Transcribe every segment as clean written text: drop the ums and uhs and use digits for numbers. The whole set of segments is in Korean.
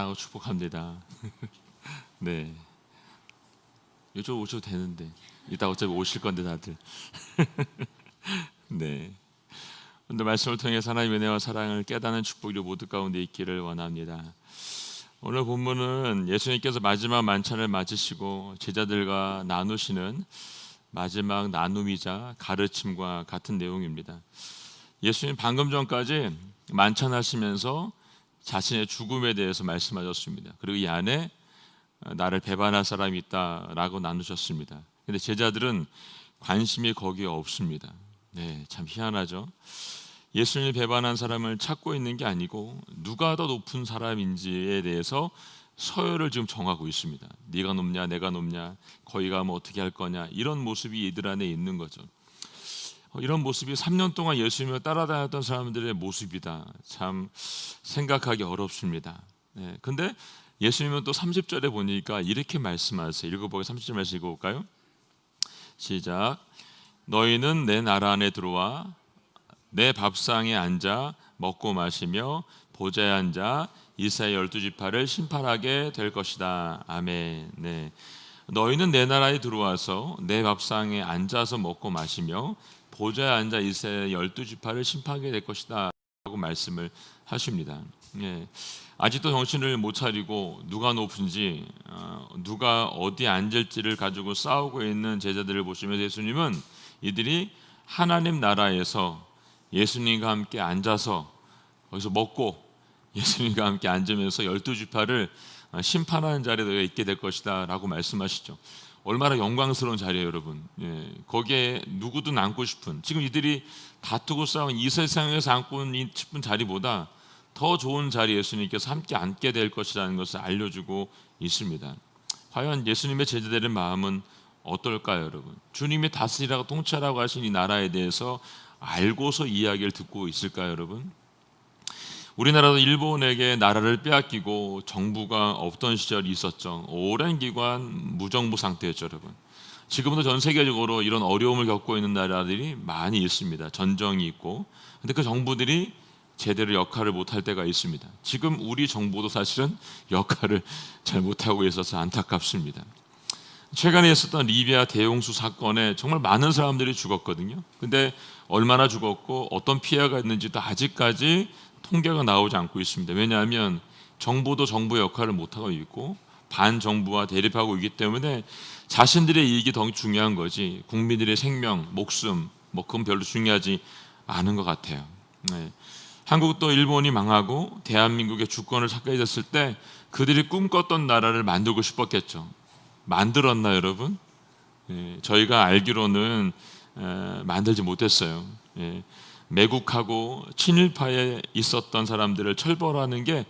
사랑하고 축복합니다. 네, 이쪽 오셔도 되는데 이따 어차피 오실 건데 다들. 네, 오늘 말씀을 통해 하나님의 은혜와 사랑을 깨닫는 축복이 모두 가운데 있기를 원합니다. 오늘 본문은 예수님께서 마지막 만찬을 맞으시고 제자들과 나누시는 마지막 나눔이자 가르침과 같은 내용입니다. 예수님 방금 전까지 만찬하시면서 자신의 죽음에 대해서 말씀하셨습니다. 그리고 이 안에 나를 배반할 사람이 있다라고 나누셨습니다. 근데 제자들은 관심이 거기에 없습니다. 네, 참 희한하죠. 예수님을 배반한 사람을 찾고 있는 게 아니고 누가 더 높은 사람인지에 대해서 서열을 지금 정하고 있습니다. 네가 높냐 내가 높냐 거기 가면 어떻게 할 거냐 이런 모습이 이들 안에 있는 거죠. 이런 모습이 3년 동안 예수님을 따라다녔던 사람들의 모습이다. 참 생각하기 어렵습니다. 네, 근데 예수님은 또 30절에 보니까 이렇게 말씀하세요. 읽어보게 30절 말씀 읽어볼까요? 시작. 너희는 내 나라 안에 들어와 내 밥상에 앉아 먹고 마시며 보좌에 앉아 이스라엘 12지파를 심판하게 될 것이다. 아멘. 네. 너희는 내 나라에 들어와서 내 밥상에 앉아서 먹고 마시며 보좌에 앉아 이스라엘 12지파를 심판하게 될 것이다 라고 말씀을 하십니다. 예. 아직도 정신을 못 차리고 누가 높은지 누가 어디에 앉을지를 가지고 싸우고 있는 제자들을 보시면서 예수님은 이들이 하나님 나라에서 예수님과 함께 앉아서 거기서 먹고 예수님과 함께 앉으면서 12지파를 심판하는 자리에 너희가 있게 될 것이다 라고 말씀하시죠. 얼마나 영광스러운 자리예요, 여러분. 예, 거기에 누구든 앉고 싶은, 지금 이들이 다투고 싸운 이 세상에서 앉고 싶은 자리보다 더 좋은 자리 예수님께서 함께 앉게 될 것이라는 것을 알려주고 있습니다. 과연 예수님의 제자들의 마음은 어떨까요, 여러분? 주님이 다스리라고 통치하라고 하신 이 나라에 대해서 알고서 이야기를 듣고 있을까요, 여러분? 우리나라도 일본에게 나라를 빼앗기고 정부가 없던 시절이 있었죠. 오랜 기간 무정부 상태였죠, 여러분. 지금도 전 세계적으로 이런 어려움을 겪고 있는 나라들이 많이 있습니다. 전정이 있고, 근데 그 정부들이 제대로 역할을 못할 때가 있습니다. 지금 우리 정부도 사실은 역할을 잘 못하고 있어서 안타깝습니다. 최근에 있었던 리비아 대홍수 사건에 정말 많은 사람들이 죽었거든요. 근데 얼마나 죽었고 어떤 피해가 있는지도 아직까지 통계가 나오지 않고 있습니다. 왜냐하면 정부도 정부의 역할을 못하고 있고 반정부와 대립하고 있기 때문에 자신들의 이익이 더 중요한 거지 국민들의 생명, 목숨 그건 별로 중요하지 않은 것 같아요. 네. 한국도 일본이 망하고 대한민국의 주권을 찾게 됐을 때 그들이 꿈꿨던 나라를 만들고 싶었겠죠. 만들었나 여러분? 예, 저희가 알기로는 만들지 못했어요. 예, 매국하고 친일파에 있었던 사람들을 철벌하는 게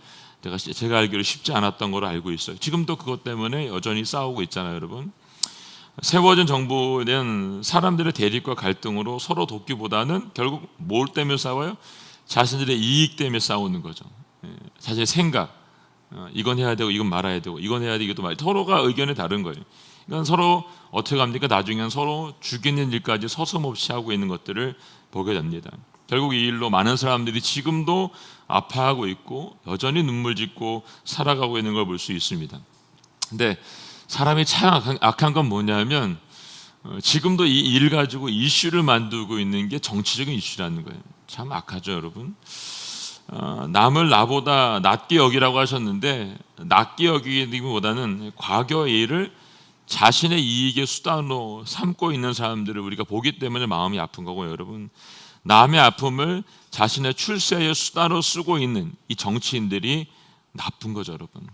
제가 알기로 쉽지 않았던 걸로 알고 있어요. 지금도 그것 때문에 여전히 싸우고 있잖아요, 여러분. 세워진 정부는 사람들의 대립과 갈등으로 서로 돕기보다는 결국 뭘 때문에 싸워요? 자신들의 이익 때문에 싸우는 거죠. 예, 자신의 생각, 이건 해야 되고 이건 말아야 되고 이건 해야 되고 이것도 말아야 되고 서로가 의견이 다른 거예요. 그러니까 서로 어떻게 합니까? 나중에는 서로 죽이는 일까지 서슴없이 하고 있는 것들을 보게 됩니다. 결국 이 일로 많은 사람들이 지금도 아파하고 있고 여전히 눈물 짓고 살아가고 있는 걸 볼 수 있습니다. 근데 사람이 참 악한 건 뭐냐면 지금도 이 일 가지고 이슈를 만들고 있는 게 정치적인 이슈라는 거예요. 참 악하죠, 여러분. 남을 나보다 낮게 여기라고 하셨는데 낮게 여기기보다는 과거의 일을 자신의 이익의 수단으로 삼고 있는 사람들을 우리가 보기 때문에 마음이 아픈 거고요, 여러분. 남의 아픔을 자신의 출세의 수단으로 쓰고 있는 이 정치인들이 나쁜 거죠, 여러분.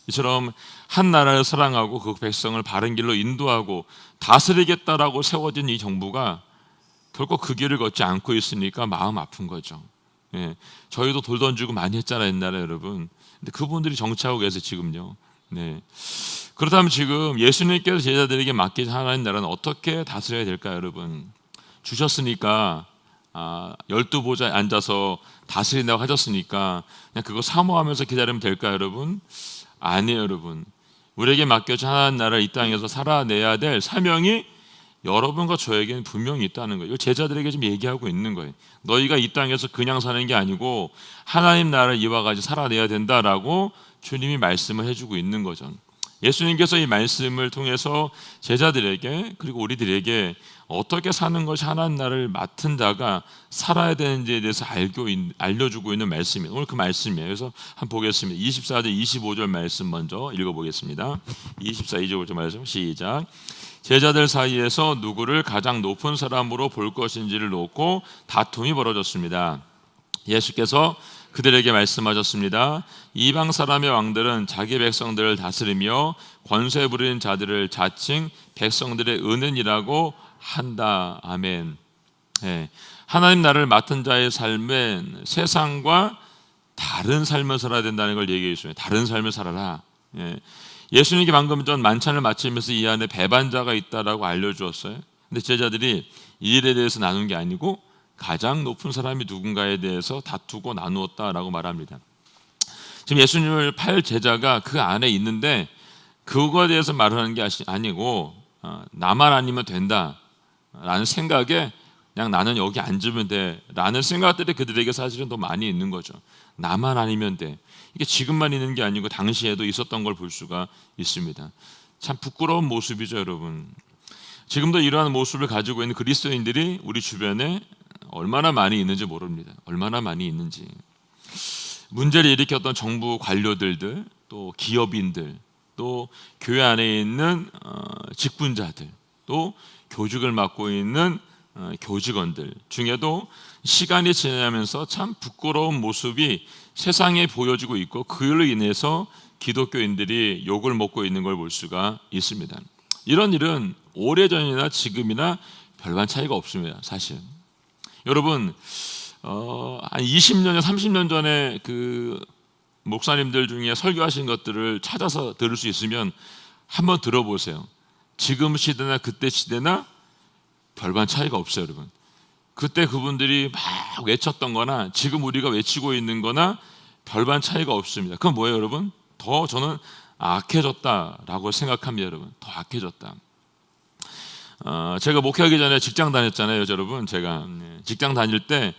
이처럼 한 나라를 사랑하고 그 백성을 바른 길로 인도하고 다스리겠다라고 세워진 이 정부가 결국 그 길을 걷지 않고 있으니까 마음 아픈 거죠. 예, 저희도 돌 던지고 많이 했잖아요, 옛날에 여러분. 근데 그분들이 정치하고 계세요, 지금요. 네. 그렇다면 지금 예수님께서 제자들에게 맡긴 하나님 나라는 어떻게 다스려야 될까요, 여러분? 주셨으니까 12보좌에 앉아서 다스린다고 하셨으니까 그냥 그거 사모하면서 기다리면 될까요, 여러분? 아니에요, 여러분. 우리에게 맡겨진 하나님 나라를 이 땅에서 살아내야 될 사명이 여러분과 저에게는 분명히 있다는 거예요. 제자들에게 좀 얘기하고 있는 거예요. 너희가 이 땅에서 그냥 사는 게 아니고 하나님 나라를 이와 같이 살아내야 된다라고 주님이 말씀을 해주고 있는 거죠. 예수님께서 이 말씀을 통해서 제자들에게 그리고 우리들에게 어떻게 사는 것이 하나님 나라를 맡은 자가 살아야 되는지에 대해서 알려주고 있는 말씀이에요. 오늘 그 말씀이에요. 그래서 한번 보겠습니다. 24절 25절 말씀 먼저 읽어보겠습니다. 24, 25절 말씀 시작. 제자들 사이에서 누구를 가장 높은 사람으로 볼 것인지를 놓고 다툼이 벌어졌습니다. 예수께서 그들에게 말씀하셨습니다. 이방 사람의 왕들은 자기 백성들을 다스리며 권세 부리는 자들을 자칭 백성들의 은은이라고 한다. 아멘. 하나님 나라를 맡은 자의 삶은 세상과 다른 삶을 살아야 된다는 걸 얘기해 주시면 다른 삶을 살아라. 예수님이 방금 전 만찬을 마치면서 이 안에 배반자가 있다라고 알려주었어요. 근데 제자들이 이 일에 대해서 나눈 게 아니고 가장 높은 사람이 누군가에 대해서 다투고 나누었다라고 말합니다. 지금 예수님을 팔 제자가 그 안에 있는데 그거에 대해서 말하는 게 아니고 나만 아니면 된다라는 생각에 그냥 나는 여기 앉으면 돼라는 생각들이 그들에게 사실은 더 많이 있는 거죠. 나만 아니면 돼. 이게 지금만 있는 게 아니고 당시에도 있었던 걸 볼 수가 있습니다. 참 부끄러운 모습이죠, 여러분. 지금도 이러한 모습을 가지고 있는 그리스도인들이 우리 주변에 얼마나 많이 있는지 모릅니다. 얼마나 많이 있는지. 문제를 일으켰던 정부 관료들들, 또 기업인들, 또 교회 안에 있는 직분자들, 또 교직을 맡고 있는 교직원들 중에도 시간이 지나면서 참 부끄러운 모습이 세상에 보여지고 있고 그로 인해서 기독교인들이 욕을 먹고 있는 걸 볼 수가 있습니다. 이런 일은 오래전이나 지금이나 별반 차이가 없습니다. 사실 여러분 한 20년, 30년 전에 그 목사님들 중에 설교하신 것들을 찾아서 들을 수 있으면 한번 들어보세요. 지금 시대나 그때 시대나 별반 차이가 없어요, 여러분. 그때 그분들이 막 외쳤던 거나 지금 우리가 외치고 있는 거나 별반 차이가 없습니다. 그건 뭐예요, 여러분? 더 저는 악해졌다라고 생각합니다, 여러분. 더 악해졌다. 제가 목회하기 전에 직장 다녔잖아요, 여러분. 제가 직장 다닐 때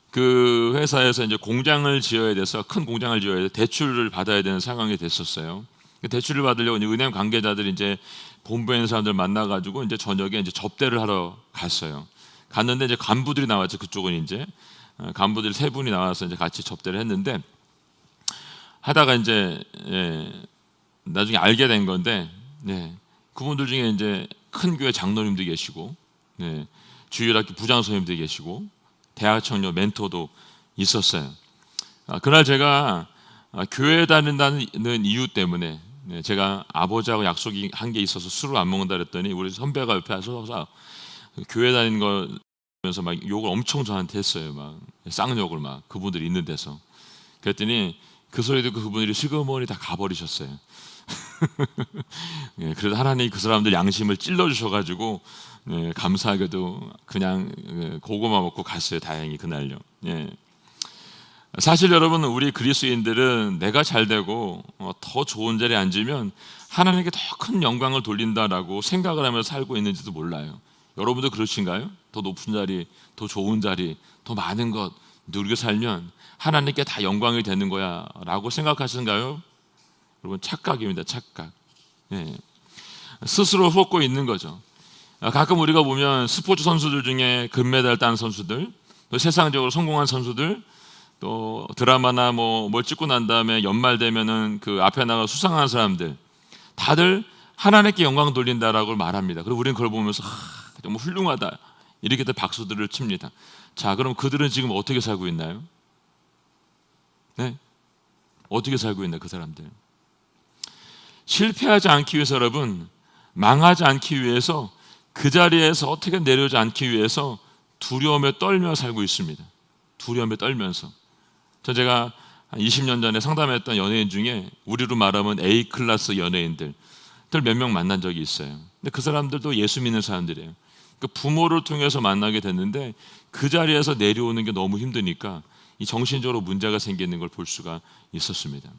그 회사에서 이제 공장을 지어야 돼서 큰 공장을 지어야 돼 대출을 받아야 되는 상황이 됐었어요. 대출을 받으려고 은행 관계자들이 이제 본부에 있는 사람들 만나가지고 이제 저녁에 이제 접대를 하러 갔어요. 갔는데 이제 간부들이 나왔죠. 그쪽은 이제 간부들 세 분이 나와서 이제 같이 접대를 했는데 하다가 이제 나중에 알게 된 건데 그분들 중에 이제 큰 교회 장로님도 계시고 주일학교 부장 선생님도 계시고 대학 청년 멘토도 있었어요. 그날 제가 교회 다닌다는 이유 때문에 제가 아버지하고 약속이 한 게 있어서 술을 안 먹는다 그랬더니 우리 선배가 옆에 서서 교회 다니는 거면서 막 욕을 엄청 저한테 했어요. 막 쌍욕을 막 그분들이 있는 데서. 그랬더니 그 소리 듣고 그분들이 슬그머니 다 가버리셨어요. 그래도 하나님이 그 사람들 양심을 찔러 주셔가지고 감사하게도 그냥 고구마 먹고 갔어요. 다행히 그날요. 사실 여러분 우리 그리스도인들은 내가 잘 되고 더 좋은 자리에 앉으면 하나님께 더 큰 영광을 돌린다라고 생각을 하면서 살고 있는지도 몰라요. 여러분도 그러신가요? 더 높은 자리, 더 좋은 자리, 더 많은 것 누리고 살면 하나님께 다 영광이 되는 거야 라고 생각하시는가요? 여러분 착각입니다. 착각. 스스로 속고 있는 거죠. 가끔 우리가 보면 스포츠 선수들 중에 금메달 딴 선수들, 또 세상적으로 성공한 선수들, 또 드라마나 뭘 찍고 난 다음에 연말 되면은 그 앞에 나가 수상한 사람들, 다들 하나님께 영광 돌린다라고 말합니다. 그리고 우리는 그걸 보면서 정말 훌륭하다 이렇게들 박수들을 칩니다. 자, 그럼 그들은 지금 어떻게 살고 있나요? 어떻게 살고 있나 그 사람들? 실패하지 않기 위해서 여러분, 망하지 않기 위해서 그 자리에서 어떻게 내려오지 않기 위해서 두려움에 떨며 살고 있습니다. 두려움에 떨면서. 제가 한 20년 전에 상담했던 연예인 중에 우리로 말하면 A클래스 연예인들 몇 명 만난 적이 있어요. 근데 그 사람들도 예수 믿는 사람들이에요. 그 부모를 통해서 만나게 됐는데 그 자리에서 내려오는 게 너무 힘드니까 이 정신적으로 문제가 생기는 걸 볼 수가 있었습니다.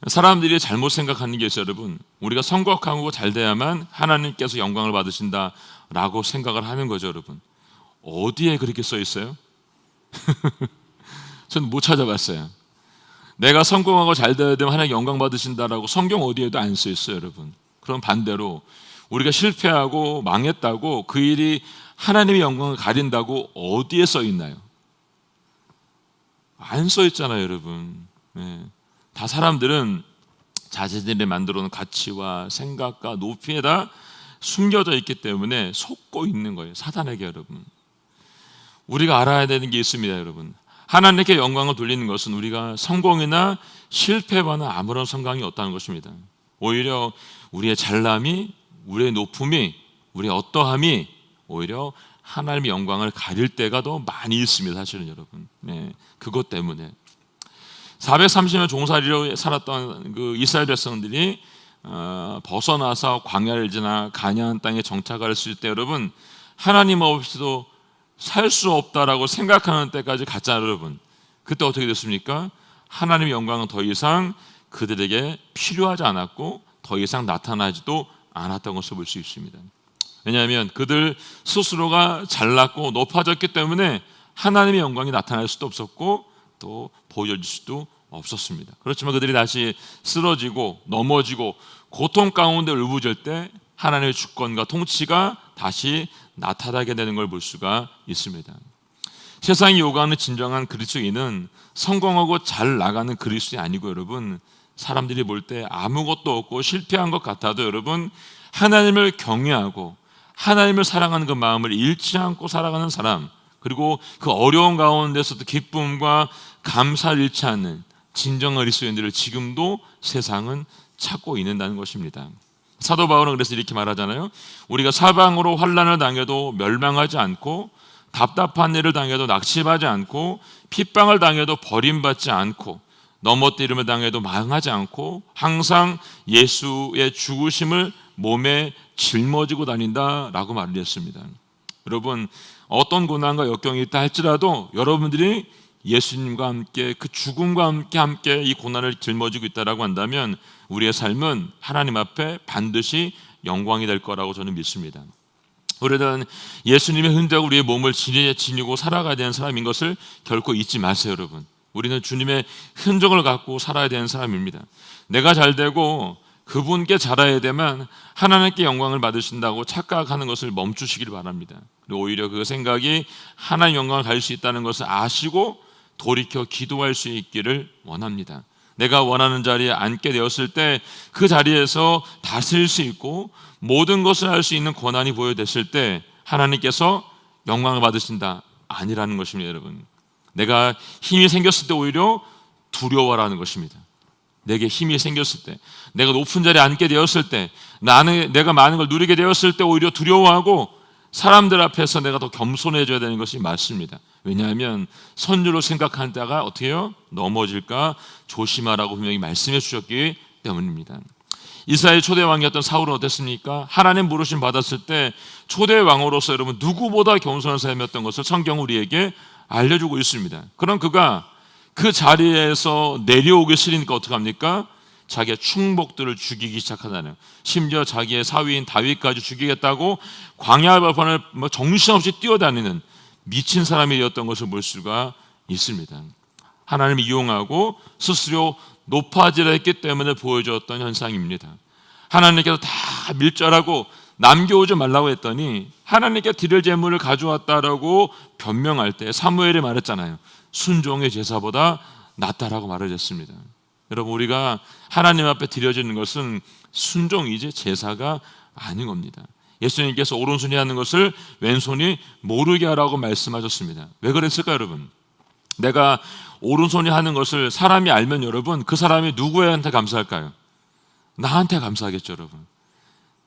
사람들이 잘못 생각하는 게 있어요, 여러분. 우리가 성공하고 잘 돼야만 하나님께서 영광을 받으신다라고 생각을 하는 거죠, 여러분. 어디에 그렇게 써 있어요? 저는 못 찾아봤어요. 내가 성공하고 잘 되어야 되면 하나님 영광 받으신다라고 성경 어디에도 안 써 있어요, 여러분. 그럼 반대로 우리가 실패하고 망했다고 그 일이 하나님의 영광을 가린다고 어디에 써 있나요? 안 써 있잖아요, 여러분. 다 사람들은 자신들이 만들어 놓은 가치와 생각과 높이에다 숨겨져 있기 때문에 속고 있는 거예요, 사단에게. 여러분, 우리가 알아야 되는 게 있습니다, 여러분. 하나님께 영광을 돌리는 것은 우리가 성공이나 실패와는 아무런 상관이 없다는 것입니다. 오히려 우리의 잘남이, 우리의 높음이, 우리의 어떠함이 오히려 하나님의 영광을 가릴 때가 더 많이 있습니다, 사실은 여러분. 그것 때문에 430년 종살이로 살았던 그 이스라엘 백성들이 벗어나서 광야를 지나 가나안 땅에 정착할 수 있을 때, 여러분, 하나님 없이도 살 수 없다라고 생각하는 때까지 갔잖아요, 여러분. 그때 어떻게 됐습니까? 하나님의 영광은 더 이상 그들에게 필요하지 않았고 더 이상 나타나지도 않았던 것을 볼 수 있습니다. 왜냐하면 그들 스스로가 잘났고 높아졌기 때문에 하나님의 영광이 나타날 수도 없었고 또 보여질 수도 없었습니다. 그렇지만 그들이 다시 쓰러지고 넘어지고 고통 가운데 울부짖을 때 하나님의 주권과 통치가 다시 나타나게 되는 걸 볼 수가 있습니다. 세상이 요구하는 진정한 그리스도인은 성공하고 잘 나가는 그리스도인이 아니고, 여러분, 사람들이 볼 때 아무것도 없고 실패한 것 같아도 여러분, 하나님을 경외하고 하나님을 사랑하는 그 마음을 잃지 않고 살아가는 사람, 그리고 그 어려운 가운데서도 기쁨과 감사를 잃지 않는 진정한 그리스도인들을 지금도 세상은 찾고 있는다는 것입니다. 사도 바울은 그래서 이렇게 말하잖아요. 우리가 사방으로 환난을 당해도 멸망하지 않고, 답답한 일을 당해도 낙심하지 않고, 핍박을 당해도 버림받지 않고, 넘어뜨림을 당해도 망하지 않고, 항상 예수의 죽으심을 몸에 짊어지고 다닌다라고 말을 했습니다. 여러분, 어떤 고난과 역경이 있다 할지라도 여러분들이 예수님과 함께 그 죽음과 함께 이 고난을 짊어지고 있다라고 한다면 우리의 삶은 하나님 앞에 반드시 영광이 될 거라고 저는 믿습니다. 우리는 예수님의 흔적 우리의 몸을 지니고 살아가야 되는 사람인 것을 결코 잊지 마세요, 여러분. 우리는 주님의 흔적을 갖고 살아야 되는 사람입니다. 내가 잘 되고 그분께 잘해야 되면 하나님께 영광을 받으신다고 착각하는 것을 멈추시길 바랍니다. 그리고 오히려 그 생각이 하나님 영광을 가질 수 있다는 것을 아시고 돌이켜 기도할 수 있기를 원합니다. 내가 원하는 자리에 앉게 되었을 때 그 자리에서 다스릴 수 있고 모든 것을 할 수 있는 권한이 보여졌을 때 하나님께서 영광을 받으신다 아니라는 것입니다, 여러분. 내가 힘이 생겼을 때 오히려 두려워라는 것입니다. 내게 힘이 생겼을 때, 내가 높은 자리에 앉게 되었을 때, 내가 많은 걸 누리게 되었을 때 오히려 두려워하고 사람들 앞에서 내가 더 겸손해져야 되는 것이 맞습니다. 왜냐하면 선주로 생각하는 자가 어떻게 해요? 넘어질까 조심하라고 분명히 말씀해 주셨기 때문입니다. 이스라엘 초대 왕이었던 사울은 어땠습니까? 하나님 부르심 받았을 때 초대 왕으로서 여러분 누구보다 겸손한 삶이었던 것을 성경 우리에게 알려주고 있습니다. 그럼 그가 그 자리에서 내려오기 싫으니까 어떻게 합니까? 자기의 충복들을 죽이기 시작하잖아요. 심지어 자기의 사위인 다윗까지 죽이겠다고 광야 벌판을 정신없이 뛰어다니는 미친 사람이 되었던 것을 볼 수가 있습니다. 하나님을 이용하고 스스로 높아지려 했기 때문에 보여주었던 현상입니다. 하나님께서 다 밀절하고 남겨오지 말라고 했더니 하나님께 드릴 제물을 가져왔다라고 변명할 때 사무엘이 말했잖아요. 순종의 제사보다 낫다라고 말을 했습니다. 여러분, 우리가 하나님 앞에 드려지는 것은 순종이지 제사가 아닌 겁니다. 예수님께서 오른손이 하는 것을 왼손이 모르게 하라고 말씀하셨습니다. 왜 그랬을까요, 여러분? 내가 오른손이 하는 것을 사람이 알면 여러분 그 사람이 누구한테 감사할까요? 나한테 감사하겠죠, 여러분.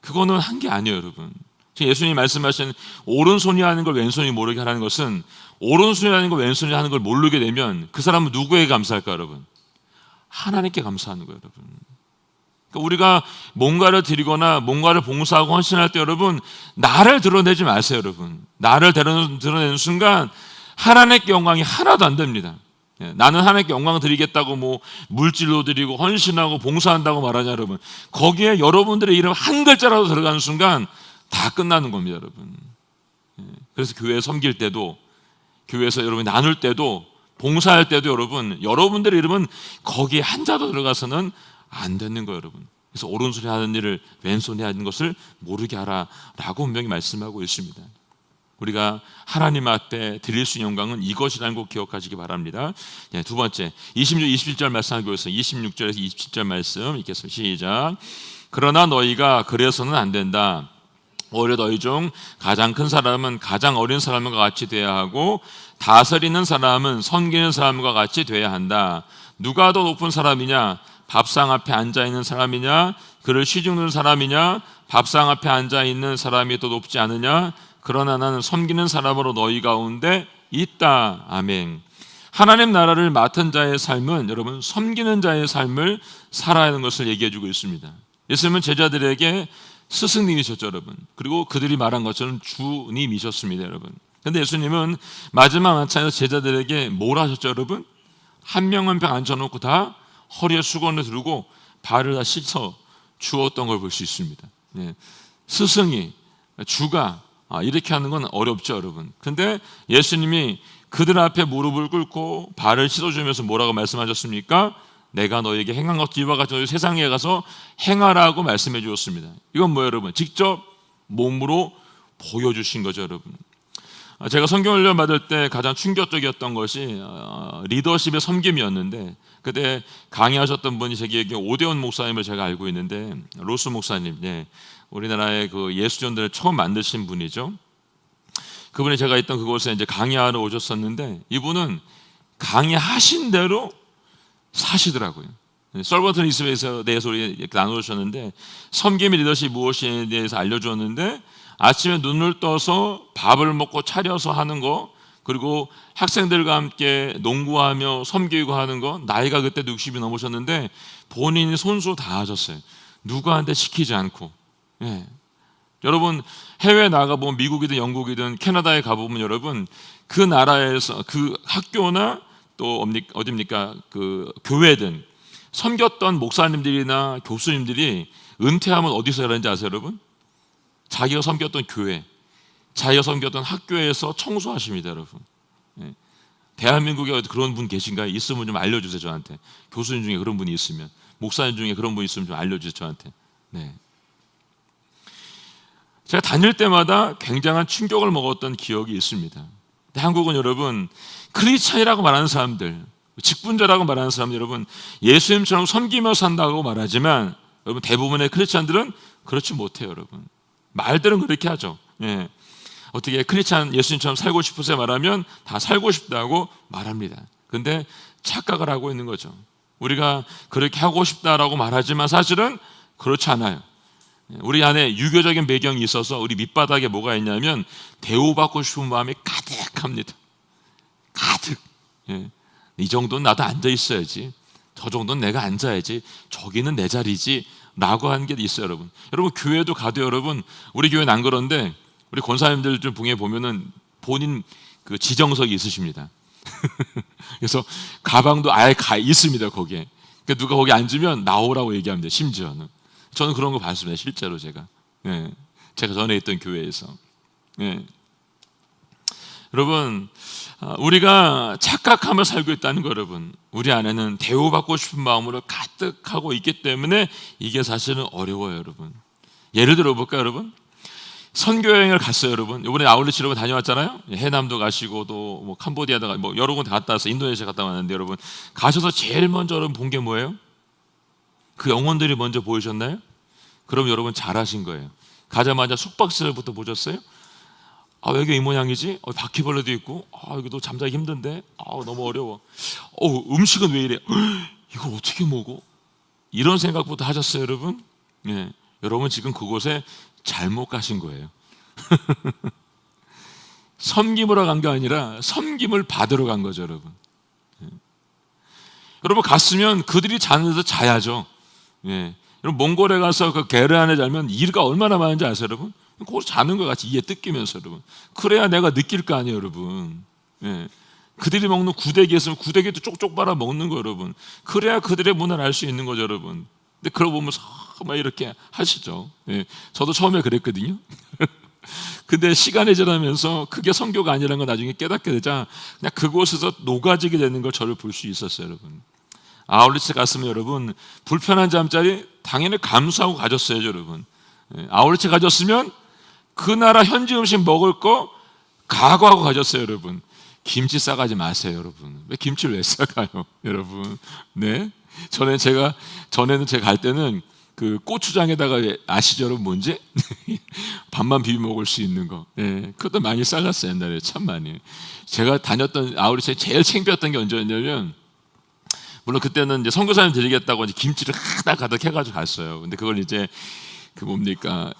그거는 한 게 아니에요, 여러분. 예수님이 말씀하신 오른손이 하는 걸 왼손이 모르게 하라는 것은 오른손이 하는 걸 왼손이 하는 걸 모르게 되면 그 사람은 누구에게 감사할까요, 여러분? 하나님께 감사하는 거예요, 여러분. 그러니까 우리가 뭔가를 드리거나 뭔가를 봉사하고 헌신할 때 여러분 나를 드러내지 마세요, 여러분. 나를 드러내는 순간 하나님께 영광이 하나도 안 됩니다. 나는 하나님께 영광 드리겠다고 뭐 물질로 드리고 헌신하고 봉사한다고 말하냐, 여러분. 거기에 여러분들의 이름 한 글자라도 들어가는 순간 다 끝나는 겁니다, 여러분. 그래서 교회에 섬길 때도, 교회에서 여러분이 나눌 때도 봉사할 때도 여러분들의 이름은 거기에 한자도 들어가서는 안 되는 거예요, 여러분. 그래서 오른손이 하는 일을 왼손이 하는 것을 모르게 하라라고 분명히 말씀하고 있습니다. 우리가 하나님 앞에 드릴 수 있는 영광은 이것이라는 거 기억하시기 바랍니다. 네, 두 번째 26, 27절 말씀 하고 있어요. 26절에서 27절 말씀 읽겠습니다. 시작. 그러나 너희가 그래서는 안 된다. 오히려 너희 중 가장 큰 사람은 가장 어린 사람과 같이 돼야 하고 다스리는 사람은 섬기는 사람과 같이 돼야 한다. 누가 더 높은 사람이냐? 밥상 앞에 앉아있는 사람이냐? 그를 시중는 사람이냐? 밥상 앞에 앉아있는 사람이 더 높지 않으냐? 그러나 나는 섬기는 사람으로 너희 가운데 있다. 아멘. 하나님 나라를 맡은 자의 삶은 여러분 섬기는 자의 삶을 살아야 하는 것을 얘기해 주고 있습니다. 예수님은 제자들에게 스승님이셨죠, 여러분. 그리고 그들이 말한 것처럼 주님이셨습니다, 여러분. 그런데 예수님은 마지막 만찬에서 제자들에게 뭘 하셨죠, 여러분? 한 명 한 명 앉혀놓고 다 허리에 수건을 두르고 발을 다 씻어 주었던 걸 볼 수 있습니다. 네. 스승이, 주가 이렇게 하는 건 어렵죠, 여러분. 근데 예수님이 그들 앞에 무릎을 꿇고 발을 씻어주면서 뭐라고 말씀하셨습니까? 내가 너에게 행한 것 이와 같이 너희 세상에 가서 행하라고 말씀해 주었습니다. 이건 뭐예요, 여러분? 직접 몸으로 보여주신 거죠, 여러분. 제가 성경훈련 받을 때 가장 충격적이었던 것이 리더십의 섬김이었는데, 그때 강의하셨던 분이 제 기억에 오대원 목사님을 제가 알고 있는데, 로스 목사님, 네, 우리나라의 그 예수전들을 처음 만드신 분이죠. 그분이 제가 있던 그곳에 이제 강의하러 오셨었는데, 이분은 강의하신 대로 사시더라고요. 설버튼 리스베이스에 대해서 나누셨는데, 섬김의 리더십이 무엇인지에 대해서 알려주었는데, 아침에 눈을 떠서 밥을 먹고 차려서 하는 거, 그리고 학생들과 함께 농구하며 섬기고 하는 거, 나이가 그때 60이 넘으셨는데 본인이 손수 다 하셨어요. 누구한테 시키지 않고. 예. 여러분 해외에 나가보면 미국이든 영국이든 캐나다에 가보면 여러분 그 나라에서 그 학교나 또 어딥니까 그 교회든 섬겼던 목사님들이나 교수님들이 은퇴하면 어디서 일하는지 아세요, 여러분? 자기가 섬겼던 교회, 자기가 섬겼던 학교에서 청소하십니다, 여러분. 예. 대한민국에 그런 분 계신가요? 있으면 좀 알려주세요, 저한테. 교수님 중에 그런 분이 있으면, 목사님 중에 그런 분이 있으면 좀 알려주세요, 저한테. 네. 제가 다닐 때마다 굉장한 충격을 먹었던 기억이 있습니다. 한국은 여러분 크리스찬이라고 말하는 사람들, 직분자라고 말하는 사람들, 여러분 예수님처럼 섬기며 산다고 말하지만 여러분 대부분의 크리스찬들은 그렇지 못해요, 여러분. 말들은 그렇게 하죠. 예. 어떻게 크리스찬 예수님처럼 살고 싶으세요 말하면 다 살고 싶다고 말합니다. 근데 착각을 하고 있는 거죠. 우리가 그렇게 하고 싶다라고 말하지만 사실은 그렇지 않아요. 우리 안에 유교적인 배경이 있어서 우리 밑바닥에 뭐가 있냐면 대우받고 싶은 마음이 가득합니다. 가득. 예. 이 정도는 나도 앉아 있어야지. 저 정도는 내가 앉아야지. 저기는 내 자리지. 라고 하는 게 있어요, 여러분. 여러분 교회도 가도 여러분 우리 교회는 안 그런데 우리 권사님들 좀 봉에 보면은 본인 그 지정석이 있으십니다. 그래서 가방도 아예 가 있습니다, 거기에. 그러니까 누가 거기 앉으면 나오라고 얘기합니다. 심지어는. 저는 그런 거 봤습니다, 실제로 제가. 예. 제가 전에 있던 교회에서. 예. 여러분, 우리가 착각하며 살고 있다는 거, 여러분. 우리 안에는 대우받고 싶은 마음으로 가득하고 있기 때문에 이게 사실은 어려워요, 여러분. 예를 들어 볼까요, 여러분? 선교여행을 갔어요, 여러분. 이번에 아울렛 여러분 다녀왔잖아요. 해남도 가시고 또 뭐 캄보디아도 뭐 여러 군데 갔다 와서 인도네시아 갔다 왔는데 여러분 가셔서 제일 먼저 여러분 본 게 뭐예요? 그 영혼들이 먼저 보이셨나요? 그럼 여러분 잘하신 거예요. 가자마자 숙박시설부터 보셨어요? 왜 이게 이 모양이지? 바퀴벌레도 있고, 이거 잠자기 힘든데, 너무 어려워. 음식은 왜 이래? 이걸 어떻게 먹어? 이런 생각부터 하셨어요, 여러분? 예, 여러분 지금 그곳에 잘못 가신 거예요. 섬김으로 간 게 아니라 섬김을 받으러 간 거죠, 여러분. 예. 여러분 갔으면 그들이 자는 데서 자야죠. 예. 여러분 몽골에 가서 그 게르안에 자면 일가 얼마나 많은지 아세요, 여러분? 거기서 자는 것 같이 이에 뜯기면서 여러분. 그래야 내가 느낄 거 아니에요, 여러분. 예. 그들이 먹는 구데기 있으면 구데기도 쪽쪽 빨아 먹는 거, 여러분. 그래야 그들의 문화를 알 수 있는 거죠, 여러분. 근데 그러고 보면서 막 이렇게 하시죠. 예. 저도 처음에 그랬거든요. 근데 시간이 지나면서 그게 선교가 아니라는 걸 나중에 깨닫게 되자 그냥 그곳에서 녹아지게 되는 걸 저를 볼 수 있었어요, 여러분. 아울렛에 갔으면 여러분 불편한 잠자리 당연히 감수하고 가졌어요, 여러분. 아울렛에 가졌으면 그 나라 현지 음식 먹을 거 각오하고 가졌어요, 여러분. 김치 싸가지 마세요, 여러분. 왜 김치를 왜 싸가요, 여러분? 네. 전에는 제가 갈 때는 그 고추장에다가 아시죠, 여러분 뭔지? 밥만 비벼 먹을 수 있는 거. 예, 그것도 많이 싸갔어요, 옛날에 참 많이. 제가 다녔던 아우렛에 제일 창피했던 게 언제였냐면, 물론 그때는 이제 선교사님 드리겠다고 이제 김치를 가득 해가지고 갔어요. 근데 그걸 이제 그 뭡니까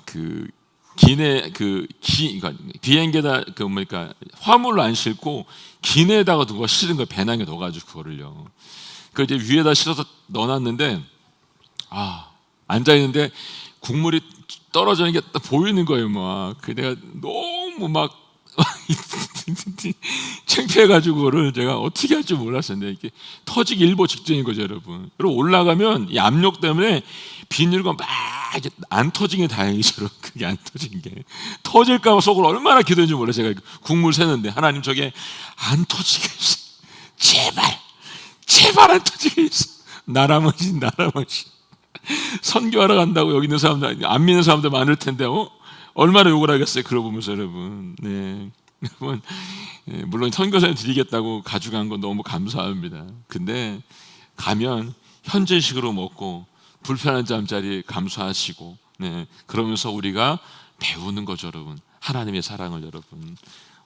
그러니까 비행기에다 화물로 안 싣고 기내에다가 누가 실은 거 배낭에 넣어가지고 그거를요. 그 이제 위에다 실어서 넣어놨는데 앉아 있는데 국물이 떨어지는 게 딱 보이는 거예요, 막. 그 내가 너무 막 창피해가지고 그거를 제가 어떻게 할 줄 몰랐었는데 이게 터지기 일보 직전인 거죠, 여러분. 그리고 올라가면 이 압력 때문에 비닐과 막 이게 안 터진 게 다행이죠. 그게 안 터진 게 터질까 봐 속으로 얼마나 기도했는지 몰라요. 제가 국물 새는데 하나님 저게 안 터지게 해서 제발 안 터지게 해서 나라면 선교하러 간다고 여기 있는 사람들 안 믿는 사람들 많을 텐데 얼마나 욕을 하겠어요. 그러고 보면서 여러분. 네. 여러분, 물론 선교사님 드리겠다고 가져간 건 너무 감사합니다. 근데 가면 현지식으로 먹고 불편한 잠자리 감수하시고, 네. 그러면서 우리가 배우는 거죠, 여러분. 하나님의 사랑을 여러분.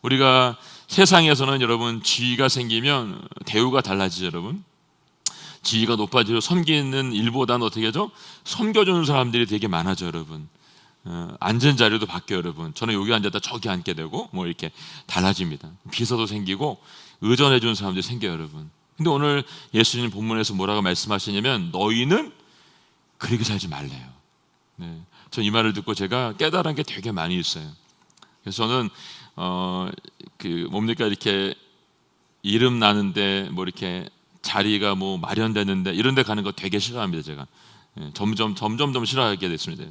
우리가 세상에서는 여러분 지위가 생기면 대우가 달라지죠, 여러분. 지위가 높아지고 섬기는 일보다는 어떻게 하죠? 섬겨주는 사람들이 되게 많아져, 여러분. 앉은 자리도 바뀌어요, 여러분. 저는 여기 앉았다 저기 앉게 되고 뭐 이렇게 달라집니다. 비서도 생기고 의존해 주는 사람들이 생겨요, 여러분. 근데 오늘 예수님 본문에서 뭐라고 말씀하시냐면 너희는 그렇게 살지 말래요. 네. 전 이 말을 듣고 제가 깨달은 게 되게 많이 있어요. 그래서 저는 이렇게 이름 나는데 뭐 이렇게 자리가 뭐 마련되는데 이런 데 가는 거 되게 싫어합니다, 제가. 점점 싫어하게 됐습니다.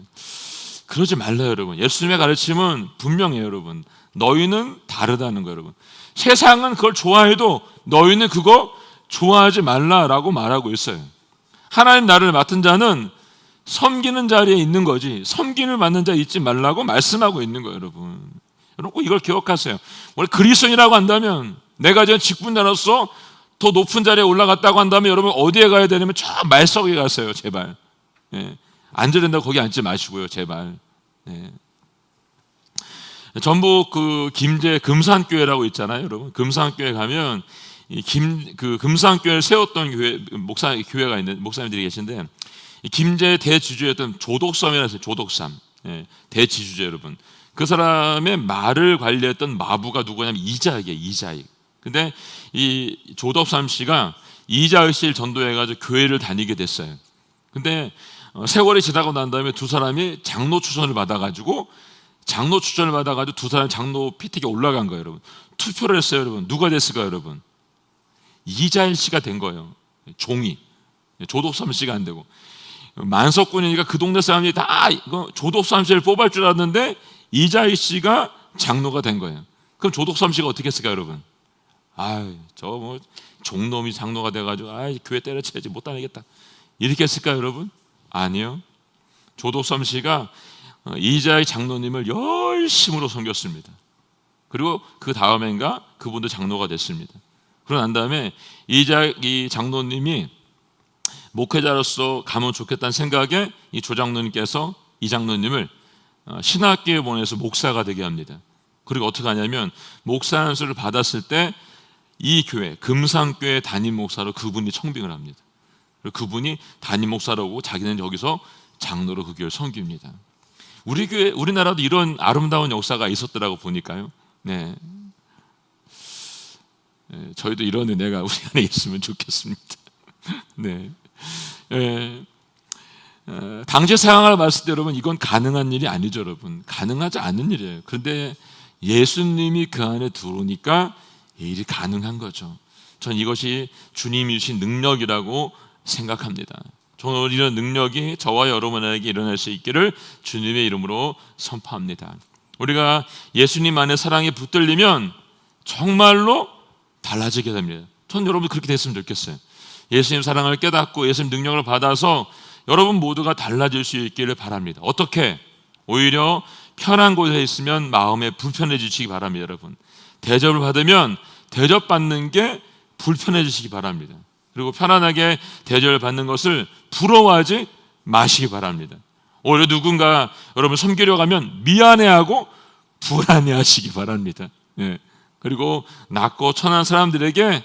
그러지 말래요, 여러분. 예수님의 가르침은 분명해요, 여러분. 너희는 다르다는 거예요, 여러분. 세상은 그걸 좋아해도 너희는 그거 좋아하지 말라라고 말하고 있어요. 하나님 나를 맡은 자는 섬기는 자리에 있는 거지 섬김을 받는 자에 있지 말라고 말씀하고 있는 거예요, 여러분. 여러분 꼭 이걸 기억하세요. 원래 그리스도인이라고 한다면 내가 지금 직분자로서 더 높은 자리에 올라갔다고 한다면 여러분 어디에 가야 되냐면 저 말석에 가세요, 제발. 예. 앉아야 된다고 거기 앉지 마시고요, 제발. 네. 전북 김제 금산교회라고 있잖아요, 여러분. 금산교회 가면 금산교회를 세웠던 교회가 있는 목사님들이 계신데 김제 대지주였던 조독삼이라고 해서 조독삼, 예, 대지주제 여러분. 그 사람의 말을 관리했던 마부가 누구냐면 이자익이에요, 이자익. 근데 이 조독삼 씨가 이자익 씨를 전도해가지고 교회를 다니게 됐어요. 근데 세월이 지나고 난 다음에 두 사람이 장로 추천을 받아가지고 두 사람이 장로 피택에 올라간 거예요, 여러분. 투표를 했어요, 여러분. 누가 됐을까요, 여러분? 이자일 씨가 된 거예요. 종이. 조독삼 씨가 안 되고. 만석군이니까 그 동네 사람들이 다 조독삼 씨를 뽑을 줄 알았는데 이자일 씨가 장로가 된 거예요. 그럼 조독삼 씨가 어떻게 했을까요, 여러분? 종놈이 장로가 돼가지고 교회 때려쳐야지 못 다니겠다. 이렇게 했을까요, 여러분? 아니요. 조독삼 씨가 이자익 장로님을 열심으로 섬겼습니다. 그리고 그 다음엔가 그분도 장로가 됐습니다. 그러고 난 다음에 이자익 장로님이 목회자로서 가면 좋겠다는 생각에 이 조장로님께서 이 장로님을 신학교에 보내서 목사가 되게 합니다. 그리고 어떻게 하냐면 목사 안수를 받았을 때 이 교회 금산교회 담임 목사로 그분이 청빙을 합니다. 그리고 그분이 담임 목사로 오고 자기는 여기서 장로로 그 교회를 섬깁니다. 우리 교회, 우리나라도 이런 아름다운 역사가 있었더라고 보니까요. 네. 저희도 이런 은혜가 우리 안에 있으면 좋겠습니다. 네. 당시 상황을 봤을 때 여러분 이건 가능한 일이 아니죠, 여러분. 가능하지 않은 일이에요. 그런데 예수님이 그 안에 들어오니까 이 일이 가능한 거죠. 전 이것이 주님이 주신 능력이라고 생각합니다. 저는 이런 능력이 저와 여러분에게 일어날 수 있기를 주님의 이름으로 선포합니다. 우리가 예수님 안에 사랑에 붙들리면 정말로 달라지게 됩니다. 전 여러분 그렇게 됐으면 좋겠어요. 예수님 사랑을 깨닫고 예수님 능력을 받아서 여러분 모두가 달라질 수 있기를 바랍니다. 어떻게? 오히려 편한 곳에 있으면 마음에 불편해지시기 바랍니다. 여러분, 대접을 받으면 대접받는 게 불편해지시기 바랍니다. 그리고 편안하게 대접을 받는 것을 부러워하지 마시기 바랍니다. 오히려 누군가 여러분 섬기려고 하면 미안해하고 불안해하시기 바랍니다. 예. 그리고 낮고 천한 사람들에게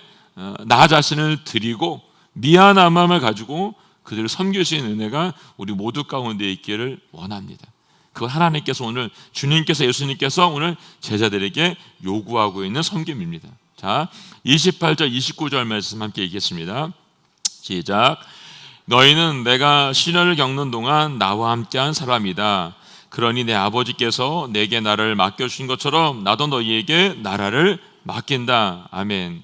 나 자신을 드리고 미안한 마음을 가지고 그들을 섬길 수 있는 은혜가 우리 모두 가운데 있기를 원합니다. 그걸 하나님께서 오늘 주님께서 예수님께서 오늘 제자들에게 요구하고 있는 섬김입니다. 자, 28절 29절 말씀 함께 읽겠습니다. 시작. 너희는 내가 시련을 겪는 동안 나와 함께한 사람이다. 그러니 내 아버지께서 내게 나라를 맡겨주신 것처럼 나도 너희에게 나라를 맡긴다. 아멘.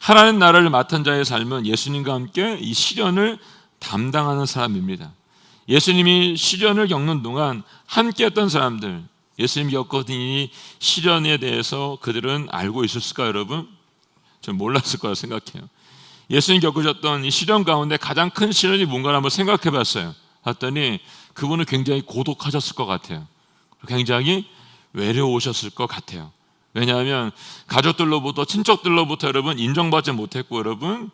하나님 나라를 맡은 자의 삶은 예수님과 함께 이 시련을 담당하는 사람입니다. 예수님이 시련을 겪는 동안 함께 했던 사람들, 예수님이 겪었던 이 시련에 대해서 그들은 알고 있었을까요, 여러분? 전 몰랐을 거라 생각해요. 예수님 겪으셨던 이 시련 가운데 가장 큰 시련이 뭔가를 한번 생각해 봤어요. 봤더니 그분은 굉장히 고독하셨을 것 같아요. 굉장히 외로우셨을 것 같아요. 왜냐하면 가족들로부터 친척들로부터 여러분 인정받지 못했고 여러분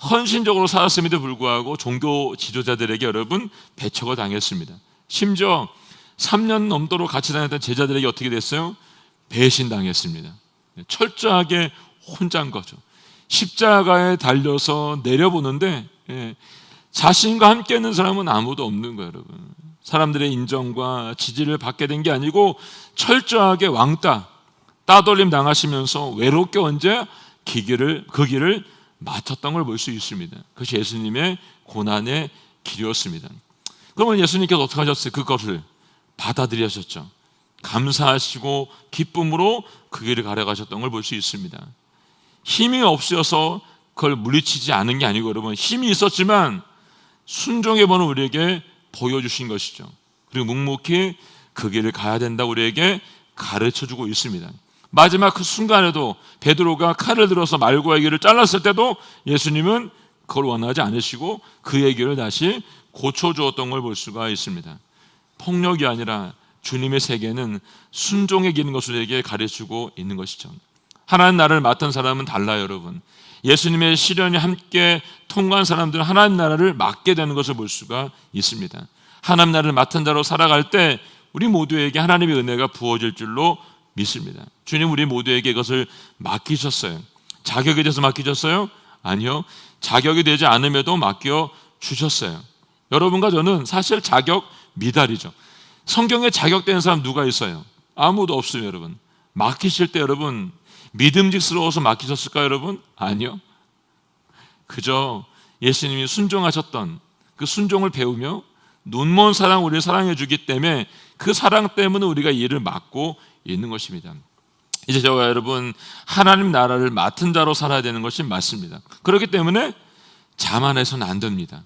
헌신적으로 살았음에도 불구하고 종교 지도자들에게 여러분 배척을 당했습니다. 심지어 3년 넘도록 같이 다녔던 제자들에게 어떻게 됐어요? 배신당했습니다. 철저하게 혼자인 거죠. 십자가에 달려서 내려보는데 자신과 함께 있는 사람은 아무도 없는 거예요, 여러분. 사람들의 인정과 지지를 받게 된 게 아니고 철저하게 왕따, 따돌림 당하시면서 외롭게 언제 그 길을 마쳤던 걸 볼 수 있습니다. 그것이 예수님의 고난의 길이었습니다. 그러면 예수님께서 어떻게 하셨어요? 그것을 받아들이셨죠. 감사하시고 기쁨으로 그 길을 가려가셨던 걸 볼 수 있습니다. 힘이 없어서 그걸 물리치지 않은 게 아니고 여러분 힘이 있었지만 순종의 번호 우리에게 보여주신 것이죠. 그리고 묵묵히 그 길을 가야 된다고 우리에게 가르쳐주고 있습니다. 마지막 그 순간에도 베드로가 칼을 들어서 말고의 길을 잘랐을 때도 예수님은 그걸 원하지 않으시고 그의 길을 다시 고쳐주었던 걸 볼 수가 있습니다. 폭력이 아니라 주님의 세계는 순종의 길인 것을 우리에게 가르치고 있는 것이죠. 하나님 나라를 맡은 사람은 달라요, 여러분. 예수님의 시련이 함께 통과한 사람들은 하나님 나라를 맡게 되는 것을 볼 수가 있습니다. 하나님 나라를 맡은 자로 살아갈 때 우리 모두에게 하나님의 은혜가 부어질 줄로 믿습니다. 주님 우리 모두에게 이것을 맡기셨어요. 자격이 돼서 맡기셨어요? 아니요. 자격이 되지 않음에도 맡겨주셨어요. 여러분과 저는 사실 자격 미달이죠. 성경에 자격되는 사람 누가 있어요? 아무도 없어요, 여러분. 맡기실 때 여러분 믿음직스러워서 맡기셨을까요, 여러분? 아니요. 그저 예수님이 순종하셨던 그 순종을 배우며 눈먼 사랑 우리를 사랑해 주기 때문에 그 사랑 때문에 우리가 이 일을 맡고 있는 것입니다. 이제 저와 여러분 하나님 나라를 맡은 자로 살아야 되는 것이 맞습니다. 그렇기 때문에 자만해서는 안 됩니다.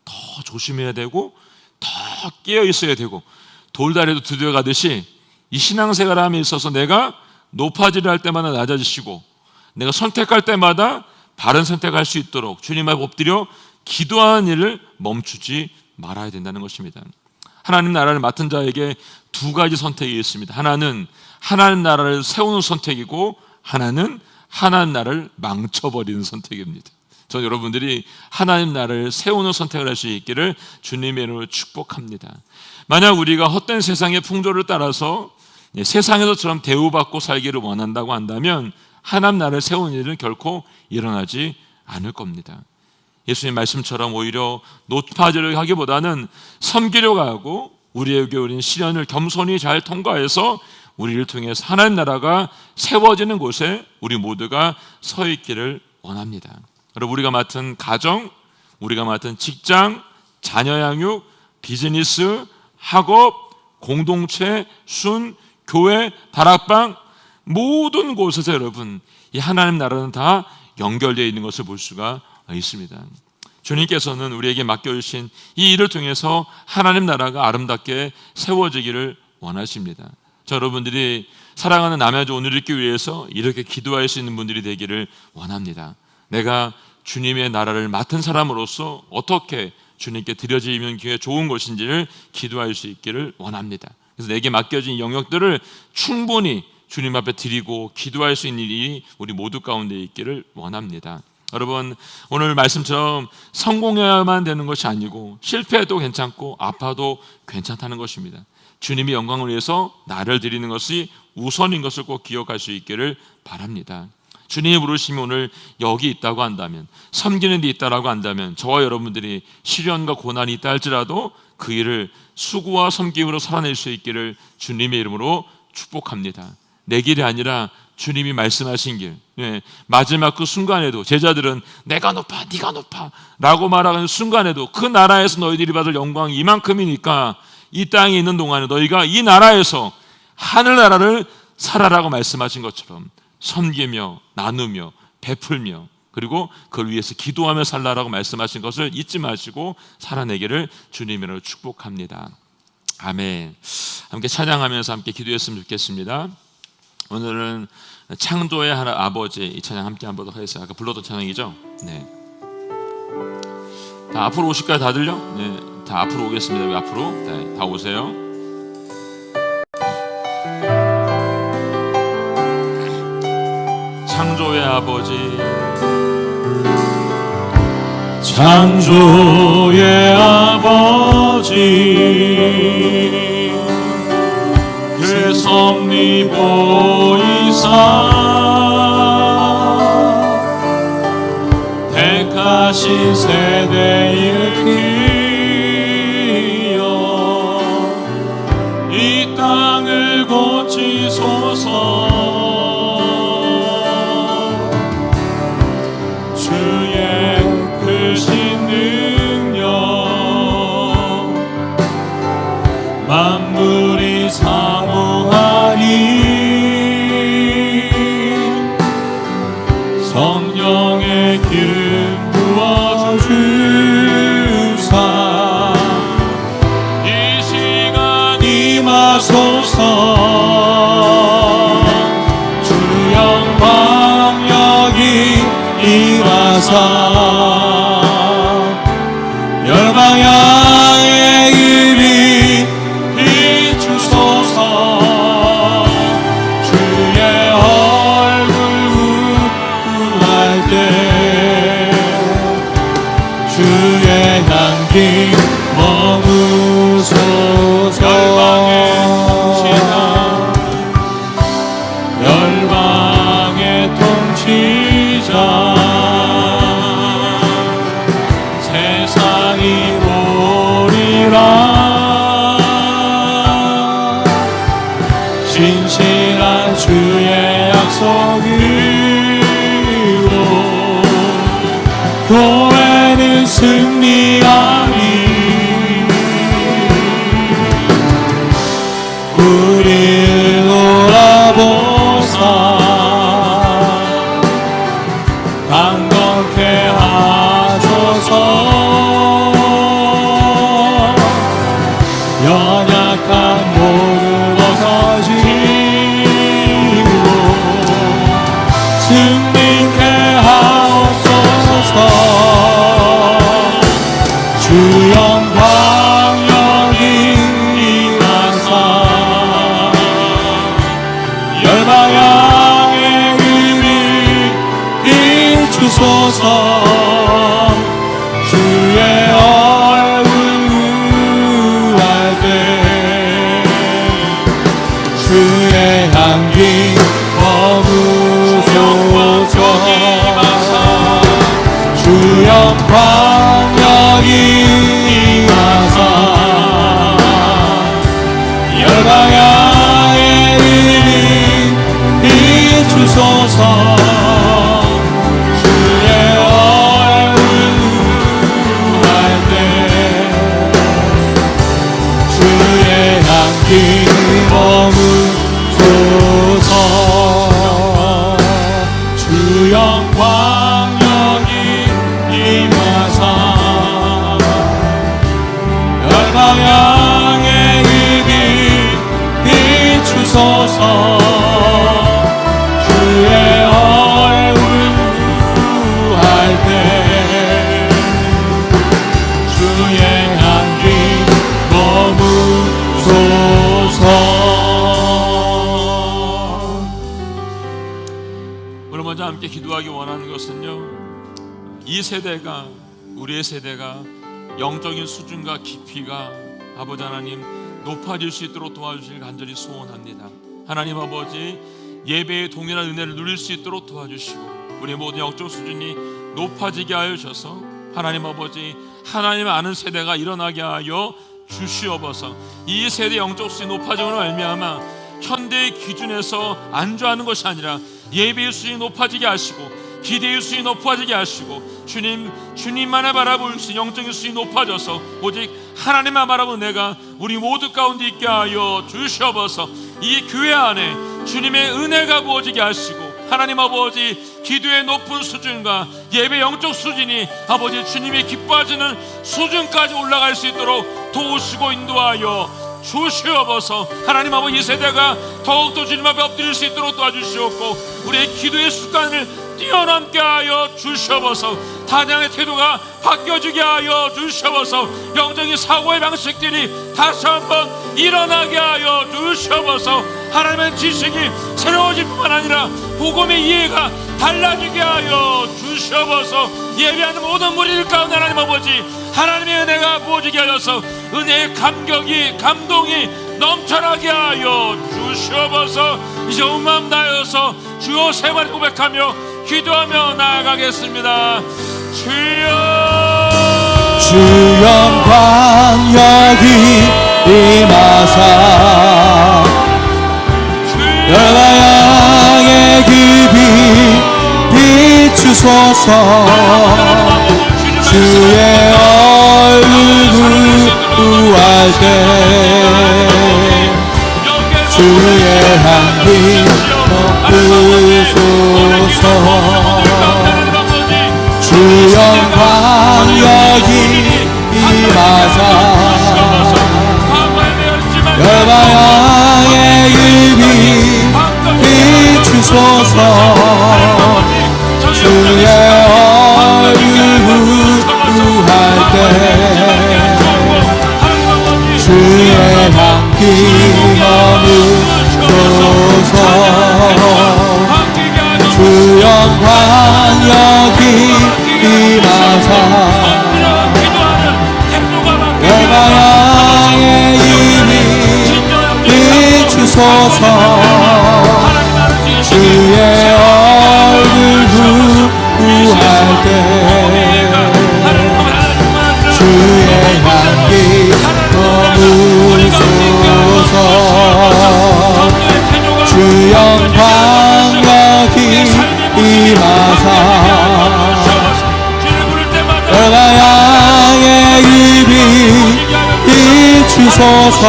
더 조심해야 되고 더 깨어 있어야 되고 돌다리도 두드려 가듯이 이 신앙생활함에 있어서 내가 높아지려 할 때마다 낮아지시고 내가 선택할 때마다 바른 선택할 수 있도록 주님 앞에 엎드려 기도하는 일을 멈추지 말아야 된다는 것입니다. 하나님 나라를 맡은 자에게 두 가지 선택이 있습니다. 하나는 하나님 나라를 세우는 선택이고 하나는 하나님 나라를 망쳐버리는 선택입니다. 저는 여러분들이 하나님 나라를 세우는 선택을 할 수 있기를 주님의 이름으로 축복합니다. 만약 우리가 헛된 세상의 풍조를 따라서 세상에서처럼 대우받고 살기를 원한다고 한다면 하나님 나라를 세우는 일은 결코 일어나지 않을 겁니다. 예수님 말씀처럼 오히려 높아지려고 하기보다는 섬기려고 하고 우리에게 오는 시련을 겸손히 잘 통과해서 우리를 통해서 하나님 나라가 세워지는 곳에 우리 모두가 서 있기를 원합니다. 여러분 우리가 맡은 가정, 우리가 맡은 직장, 자녀 양육, 비즈니스, 학업, 공동체, 순, 교회, 다락방 모든 곳에서 여러분 이 하나님 나라는 다 연결되어 있는 것을 볼 수가 있습니다. 주님께서는 우리에게 맡겨주신 이 일을 통해서 하나님 나라가 아름답게 세워지기를 원하십니다. 저 여러분들이 사랑하는 남의 주 오늘을 있기 위해서 이렇게 기도할 수 있는 분들이 되기를 원합니다. 내가 주님의 나라를 맡은 사람으로서 어떻게 주님께 드려지면 좋은 것인지를 기도할 수 있기를 원합니다. 그래서 내게 맡겨진 영역들을 충분히 주님 앞에 드리고 기도할 수 있는 일이 우리 모두 가운데 있기를 원합니다. 여러분, 오늘 말씀처럼 성공해야만 되는 것이 아니고 실패해도 괜찮고 아파도 괜찮다는 것입니다. 주님이 영광을 위해서 나를 드리는 것이 우선인 것을 꼭 기억할 수 있기를 바랍니다. 주님이 부르시면 오늘 여기 있다고 한다면, 섬기는 데 있다라고 한다면, 저와 여러분들이 시련과 고난이 있다 할지라도 그 일을 수고와 섬김으로 살아낼 수 있기를 주님의 이름으로 축복합니다. 내 길이 아니라 주님이 말씀하신 길, 마지막 그 순간에도 제자들은 내가 높아 네가 높아 라고 말하는 순간에도 그 나라에서 너희들이 받을 영광이 이만큼이니까 이 땅에 있는 동안에 너희가 이 나라에서 하늘나라를 살아라고 말씀하신 것처럼 섬기며 나누며 베풀며 그리고 그걸 위해서 기도하며 살라라고 말씀하신 것을 잊지 마시고 살아내기를 주님으로 축복합니다. 아멘. 함께 찬양하면서 함께 기도했으면 좋겠습니다. 오늘은 창조의 아버지 이 찬양 함께 한번 더 하겠습니다. 아까 불렀던 찬양이죠? 네. 다 앞으로 오실까요? 다들요? 네. 다 앞으로 오겠습니다. 여기 앞으로. 네. 다 오세요. 창조의 아버지, 창조의 아버지, 그 섭리 보이사 택하신 세대의 이 땅을 고치소서. 주의 크신 능력 만물이 사모하니 성령의 기름 부어주사 이 시간 임하소서. 주 영광 여기 일하사 열방향의 일이 비추소서. 주의 얼굴 우할 때 주의 향기 머무소서. 열방의 통치자 세상이 보리라. 신실한 주의 약속으로 교회는 승리하리. 우리를 돌아보사 강건케 하소서. 연약한 모두 벗어지고 승리케 하옵소서. 주 영광 여기 임하사 열방향의 길을 비추소서. 주의 얼굴 우할 때 주의 향기 머무소서. 주 영광 여기 임하사 열방향의 길을 비추소서. 주의 얼굴 우할 때 주의 향기 머무소서. 주 영광 여기 임하사 열방향의 길을 비추소서. 비추소서 주의 얼굴 구할 때 주의 향기 머무소서. 오늘 먼저 함께 기도하기 원하는 것은요, 이 세대가, 우리의 세대가 영적인 수준과 깊이가 아버지 하나님 높아질 수 있도록 도와주실 간절히 소원합니다. 하나님 아버지, 예배의 동일한 은혜를 누릴 수 있도록 도와주시고 우리 모든 영적 수준이 높아지게 하여 주셔서 하나님 아버지, 하나님을 아는 세대가 일어나게 하여 주시옵소서. 이 세대 영적 수준이 높아짐으로 말미암아 현대의 기준에서 안주하는 것이 아니라 예배의 수준이 높아지게 하시고 기대의 수준이 높아지게 하시고 주님만을 바라볼 수 있는 영적인 수준이 높아져서 오직 하나님만 바라보는 내가 우리 모두 가운데 있게 하여 주시옵소서. 이 교회 안에 주님의 은혜가 부어지게 하시고 하나님 아버지, 기도의 높은 수준과 예배 영적 수준이 아버지 주님이 기뻐하시는 수준까지 올라갈 수 있도록 도우시고 인도하여 주시옵소서. 하나님 아버지, 이 세대가 더욱더 주님 앞에 엎드릴 수 있도록 도와주시옵고 우리의 기도의 습관을 뛰어넘게 하여 주시옵소서. 찬양의 태도가 바뀌어지게 하여 주시옵소서. 영적인 사고의 방식들이 다시 한번 일어나게 하여 주시옵소서. 하나님의 지식이 새로워질 뿐만 아니라 복음의 이해가 달라지게 하여 주시옵소서. 예배하는 모든 무리들 가운데 하나님 아버지, 하나님의 은혜가 부어지게 하여서 은혜의 감동이 넘쳐나게 하여 주시옵소서. 이제 온 마음 다하여서 주여 세 번 고백하며 기도하며 나아가겠습니다. 주여, 주 영광 여기 임하사 열방의 그 빛 비추소서 주의 얼굴 구할 때 주의 향기 머무소서 주 영광 여기 임하사 열방의 그 빛 비추소서 주의 얼굴 구할 때 주의 향기 머무소서 주 영광 여기 임하사 열방의 이미 비추소서 주의 얼굴 구할 때 주의 향기 머무소서 주 영광 여기 임하사 열방의 입이 비추소서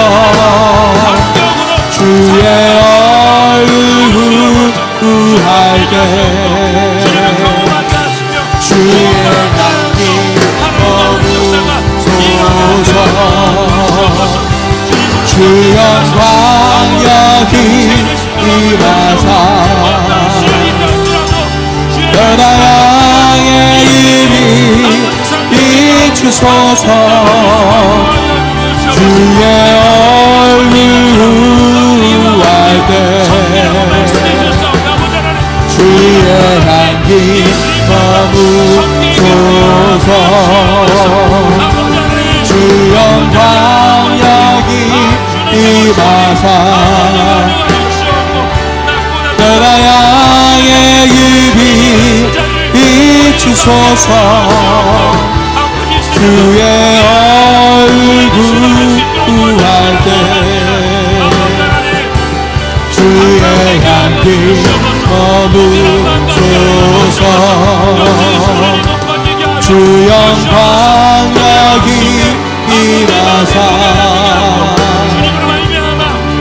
주의 얼굴 구할 때 주의 향기 머무소서 주 영광 여기 임하사 열방의 입이 비추소서 주의 얼굴 구할 때 주의 향기 머무소서 주 영광 여기 임하사 열방의 입이 비추소서 주의 얼굴 구할 때 주의 향기 머무소서 주 영광 여기 임하사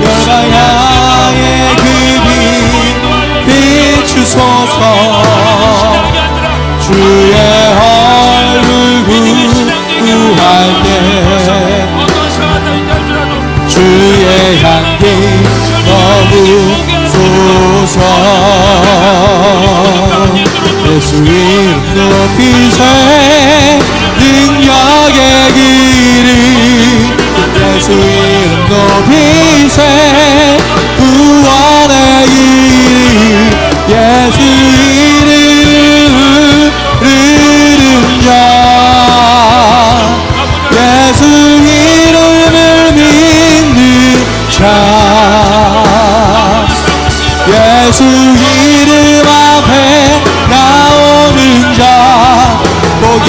열방의 그 빛 비추소서 주의 얼굴 구할 때 주의 향기 머무소서 빛의 능력의 길이 예수 이름 높이세 구원의 길이 예수 이름 자 예수 이름을 믿는 자 예수 이름 앞에 나오는 자 복이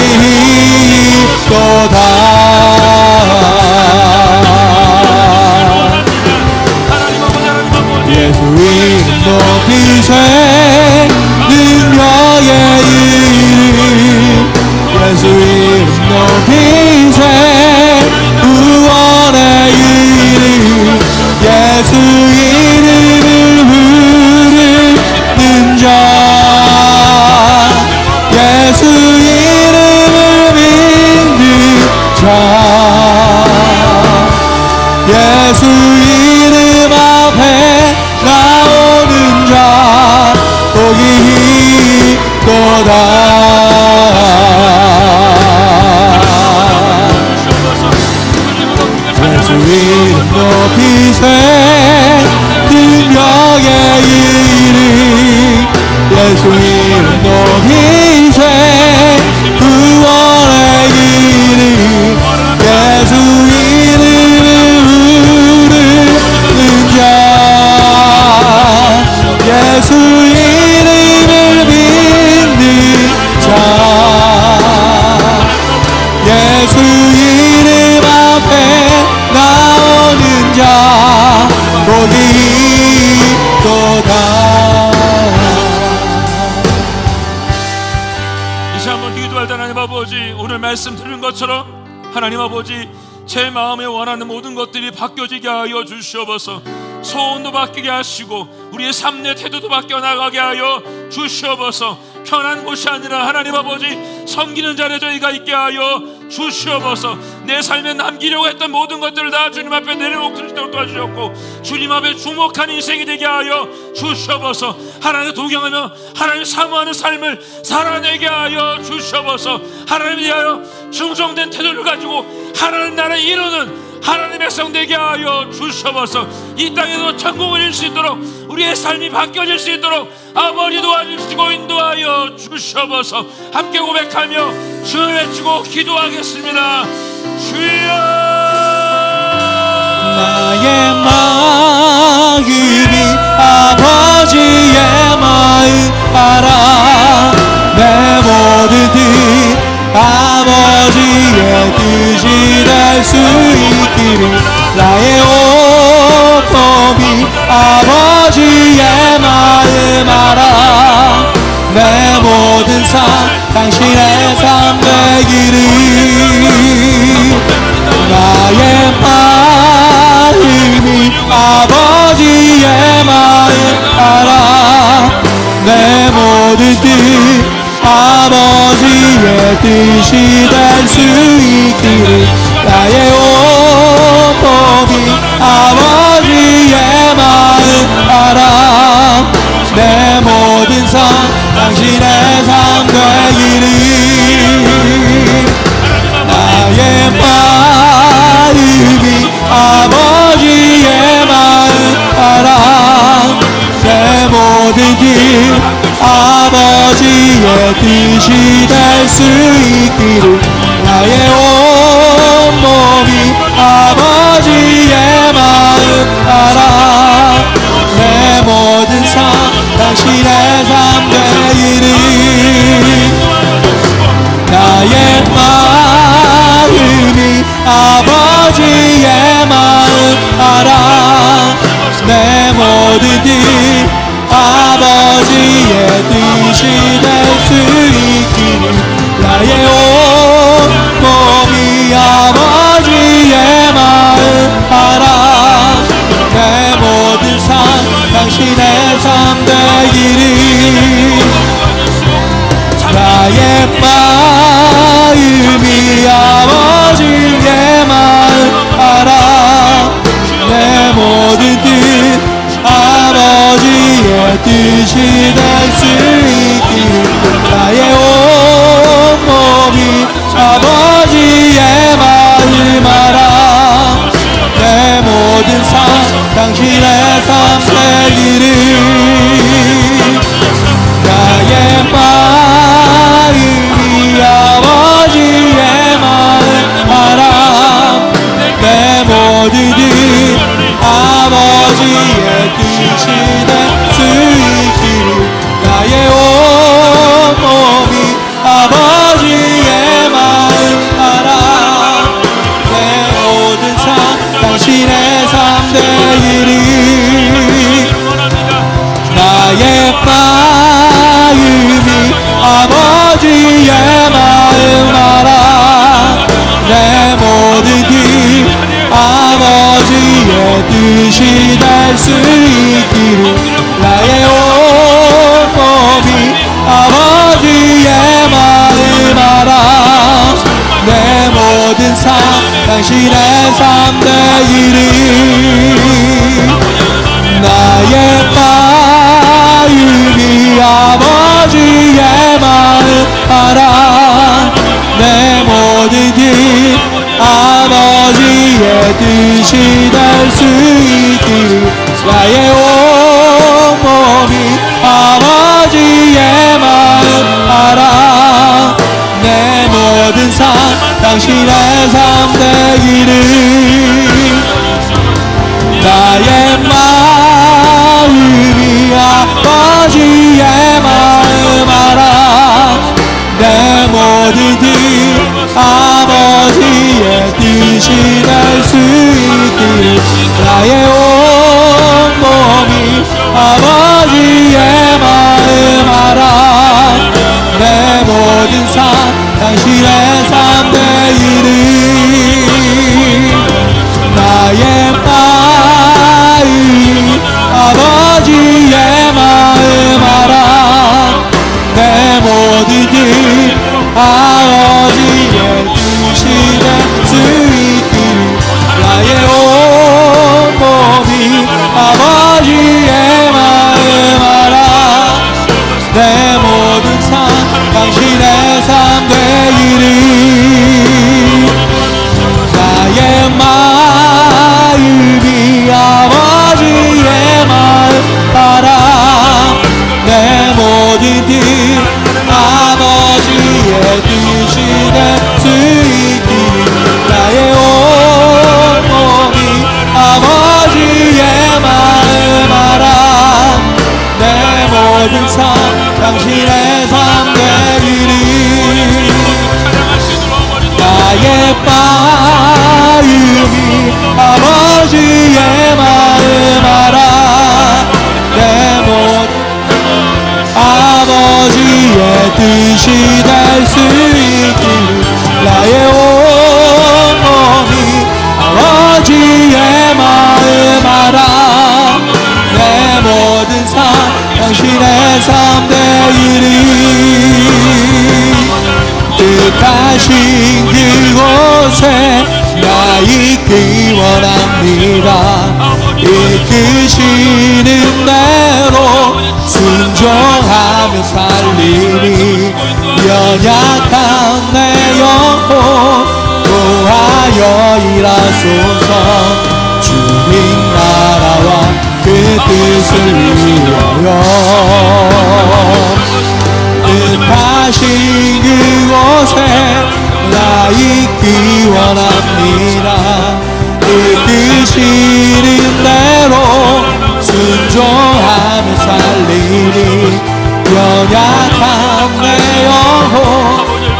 있도다 예수 이름 높이세 능력의 이름 예수 이름 높이세 구원의 이름 예수 이름을 부르는 자 예수 이름을 믿는 자 예수 이름 앞에 나오는 자 복이 있도다 예수 이름 높이세 능력의 이름 예수 이름 높이세 구원의 이름 예수 이름을 부르는 자 예수 이름을 믿는 자 예수 이름 앞에 나오는 자 복이 있도다 이제 한번 기도할 때 하나님 아버지 오늘 말씀 들은 것처럼 하나님 아버지 제 마음에 원하는 모든 것들이 바뀌어지게 하여 주시옵소서 소원도 바뀌게 하시고 우리의 삶의 태도도 바뀌어 나가게 하여 주시옵소서 편한 곳이 아니라 하나님 아버지 섬기는 자리에 저희가 있게 하여 주시옵소서 내 삶에 남기려고 했던 모든 것들을 다 주님 앞에 내려놓을 수 있도록 도와주셨고 주님 앞에 주목한 인생이 되게 하여 주시옵소서 하나님을 동경하며 하나님을 사모하는 삶을 살아내게 하여 주시옵소서 하나님에 대하여 충성된 태도를 가지고 하나님 나라를 이루는 하나님의 백성 되게 하여 주시옵소서 이 땅에서 천국을 이룰 수 있도록 우리의 삶이 바뀌어질 수 있도록 아버지 도와주시고 인도하여 주시옵소서 함께 고백하며 주여 외치고 기도하겠습니다 주여 나의 마음이 아버지의 마음 알아 내 모든 뜻 아버지의 뜻이 될 수 있기를 나의 온몸이 아버지의 마음 알아 내 모든 삶 당신의 삶 되기를 나의 마음이 아버지의 마음 알아 내 모든 뜻 아버지의 뜻이 될 수 있기를 나의 온몸이 아버지의 마음 알아 내 모든 삶 당신의 삶 되기를 나의 마음이 아버지의 마음 알아 내 모든 길 아버지의 뜻이 될 수 있기를 나의 온몸이 아버지의 마음 알아 내 모든 삶 당신의 삶 되기를 나의 마음이 아버지의 마음 알아 내 모든 길 아버지의 뜻이 될 수 있기를 나의 온몸이 아버지의 마음 알아 내 모든 삶 당신의 삶 되기를 나의 마음이 아버지의 마음 알아 내 모든 뜻 아버지의 뜻이 될 수 있기를 나의 삶 되기를 나의 마음이 아버지의 마음 알아 내 모든 일 아버지의 뜻이 될 수 있기를 나의 온몸이 아버지의 마음 알아 내 모든 삶 당신의 삶 되기를 나의 마음이 아버지의 마음 알아 내 모든 길 아버지의 뜻이 될 수 있기를 나의 온몸이 아버지의 마음 알아 내 모든 삶 당신의 삶 되기를 나의 마음이 아버지의 마음 알아 내 모든 길 아버지의 뜻이 될 수 있기를 나의 온몸이 아버지의 마음 알아 내 모든 삶 당신의 삶 되기를 나의 마음이 아버지의 마음 알아 내 모든 길 아버지의 뜻이 될 수 있기를 나의 온몸이 아버지의 마음 알아 내 모든 삶 당신의 삶 되기를 나의 마음이 아버지의 마음 알아 내 모든 길 아버지의 뜻이 될 수 있기를 나의 온몸이 아버지의 마음 알아 내 모든 삶 당신의 삶 되기를 나의 마음이 아버지의 마음 알아 내 모든 길 아버지의 뜻이 될 수 있기를 나의 온몸이 아버지의 마음 알아 내 모든 삶 당신의 삶 되기를 나의 마음이 아버지의 마음 알아 내 모든 아버지의 뜻이 될 수 있기를 나의 온몸이 아버지의 마음 알아 내 모든 삶 당신의 삶 되기를 뜻하신 그곳에 나 있기 원합니다 이끄시는 대로 순종하며 살리니 연약한 내 영혼 도하여 일하소서 주님 나라와 그 뜻을 위하여 뜻하신 그곳에 나 있기 원합니다 이끄시는 대로 순종하며 살리니 연약한 내 영혼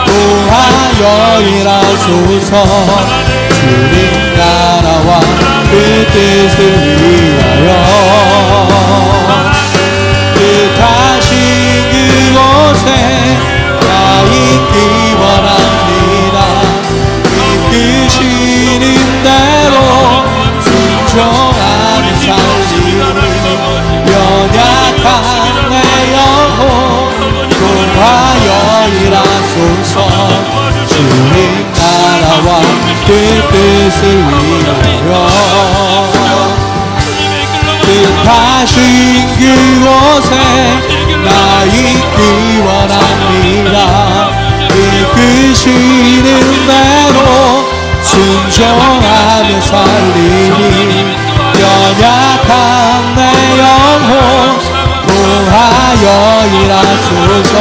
도하여 일하소서 주님 나라와 그 뜻을 위하여 뜻하신 그곳에 나 있기 원합니다 이끄시는 대로 순종하며 살리니 연약한 내 영혼 도하여 일하소서 주님 나라와 그 뜻을 위하여 뜻하신 그곳에 나 있기 원합니다 이끄시는 대로 순종하며 살리니 연약한 일하소서.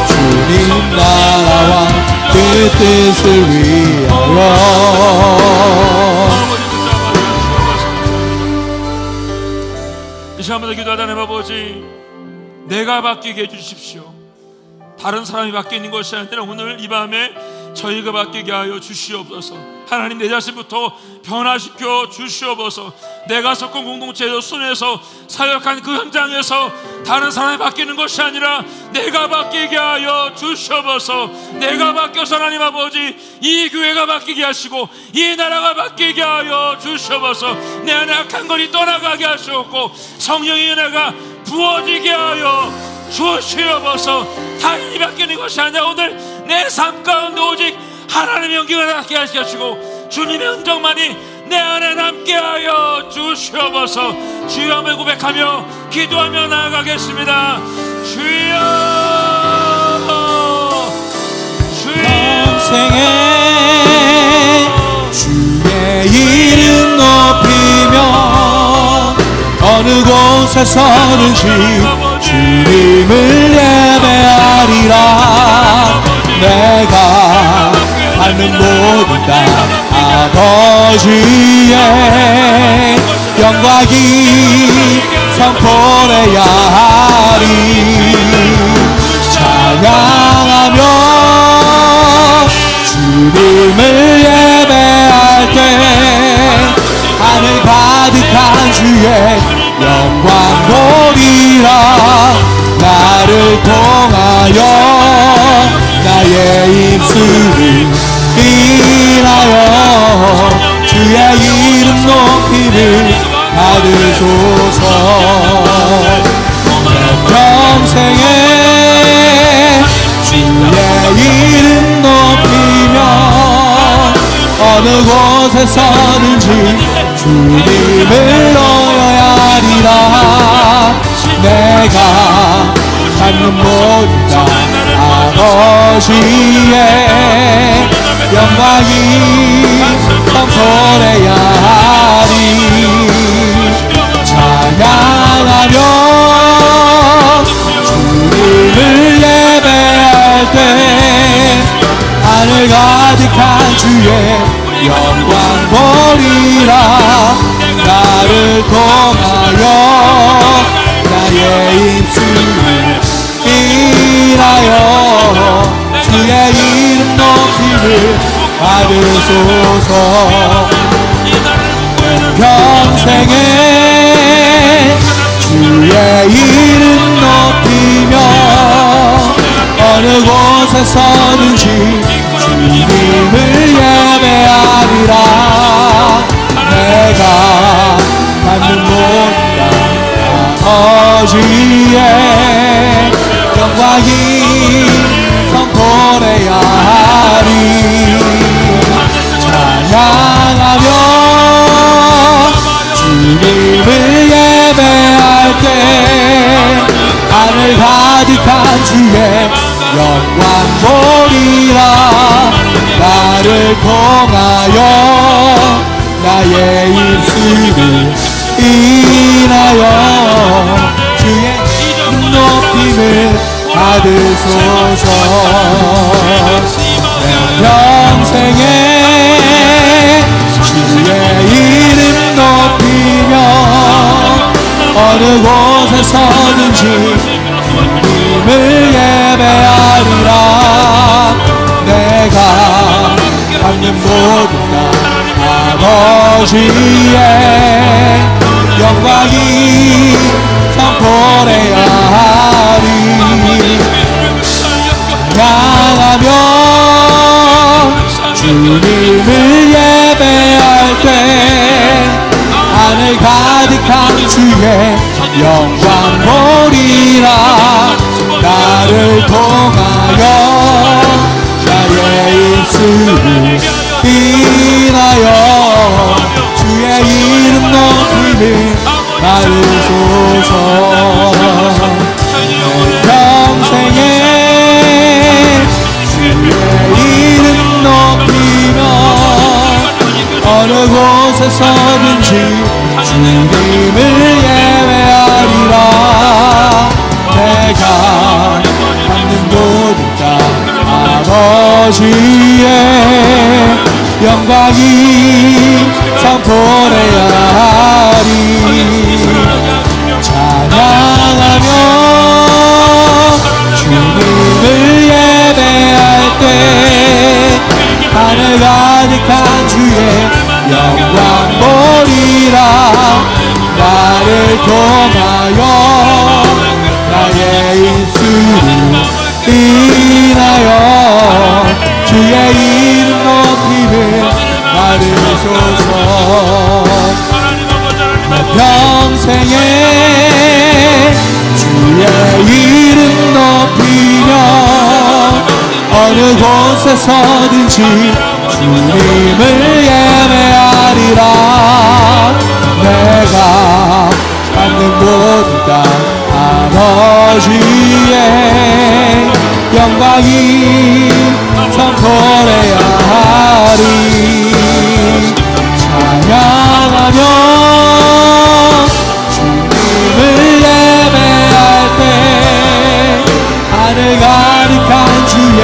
주님 나라와 그 뜻을 위하여. 이 시간마다 기도하다 하나님 아버지, 내가 바뀌게 해주십시오. 다른 사람이 바뀌는 것이 아니라 오늘 이 밤에 저희가 바뀌게 하여 주시옵소서. 하나님, 내 자신부터 변화시켜 주시옵소서. 내가 속한 공동체에서 순회에서 사역한 그 현장에서 다른 사람이 바뀌는 것이 아니라 내가 바뀌게 하여 주시옵소서. 내가 바뀌어서 하나님 아버지 이 교회가 바뀌게 하시고 이 나라가 바뀌게 하여 주시옵소서. 내 안에 악한 것이 떠나가게 하시옵고 성령의 은혜가 부어지게 하여 주시옵소서. 타인이 바뀌는 것이 아니라 오늘 내 삶 가운데 오직 하나님의 영광을 남게 하시고 주님의 흔적만이 내 안에 남게 하여 주시옵소서. 주여 하며 고백하며 기도하며 나아가겠습니다. 주여, 평생에 주의 이름 높이며 어느 곳에서든지 주님을 예배하리라. 내가 받는 모든 다 아버지의 영광이 선포해야 하리. 찬양하며 주님을 예배할 때 하늘 가득한 주의 영광 보리라. 나를 통하여 나의 입술을 인하여 주의 이름 높이를 받으소서. 내 평생에 주의 이름 높이며 어느 곳에서든지 주님을 넣어야 하리라. 내가 받는 모든 다 아버지의 영광이 선포해야 하리. 찬양하며 주님을 예배할 때 하늘 가득한 주의 영광 보리라. 나를 통하여 나의 입술을 인하여 주의 이름 높이를 받으소서. 평생에 주의 이름 높이며 어느 곳에서든지 주님을 예배하리라. 내가 받는 모든 아버지의 영광이 선포해야 하리. 찬양하며 주님을 예배할 때 하늘 가득한 주의 영광 보리라. 나를 통하여 나의 입술을 인하여 주의 높임을 받으소서. 내 평생에 주의 이름 높이며 어느 곳에서든지 주님을 예배하리라. 내가 받는 모든 다 아버지의 영광이 선포해야 하리. 찬양하며 주님을 예배할 때 하늘 가득한 주의 영광 보리라. 나를 통하여 나의 입술을 인하여 주의 이름 높이를 받으소서. 평생에 주의 이름 높이며 어느 곳에서든지 주님을 예배하리라. 내가 아버지의 영광이 선포되야 하리. 찬양하며 주님을 예배할 때 하늘 가득한 주의 영광 보리라. 나를 통하여 나의 입술을 인하여 주의 이름 높임을 받으소서. 내 평생에 주의 이름 높이며 어느 곳에서든지 주님을 예배하리라. 내가 받는 모든 것 아버지의 영광이 선포해야 하리. 찬양하며 주님을 예배할 때 하늘 가득한 주의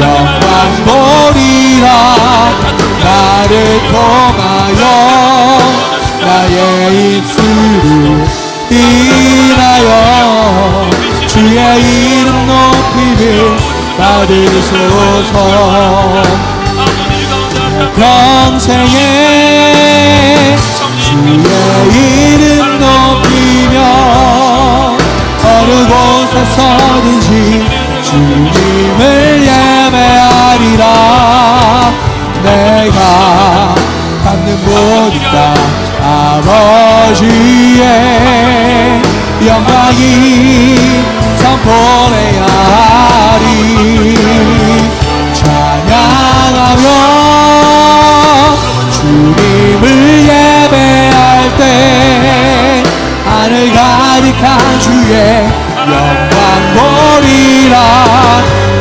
영광 보리라. 나를 통하여 나의 입술을 인하여 주의 이름 높임을 받으소서. 평생에 주의 이름 높이며 어느 곳에서든지 주님을 예배하리라. 내가 받는 모든 것 아버지의 영광이 선포해야 하리. 찬양하며 주님을 예배할 때 하늘 가득한 주의 영광 보리라.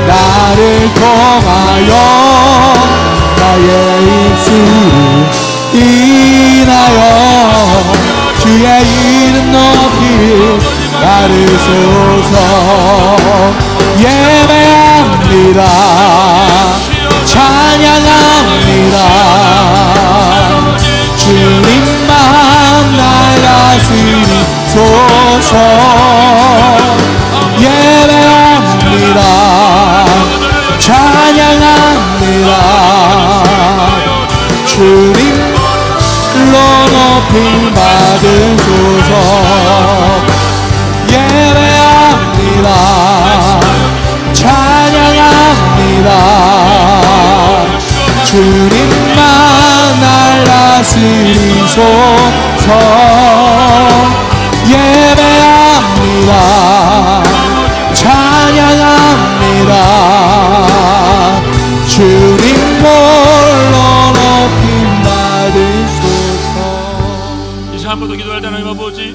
나를 통하여 나의 입술을 인하여 주의 이름 높이를 받으소서. 예배합니다. 찬양합니다. 주님만 날 다스리소서. 예배합니다. 찬양합니다. 주님로 높임 받으소서. 예배합니다. 찬양합니다. 주님만 날 다스리소서. 예배합니다. 찬양합니다. 주님 홀로 높임 받으소서. 이제 한 번 더 기도할 때 하나님 아버지,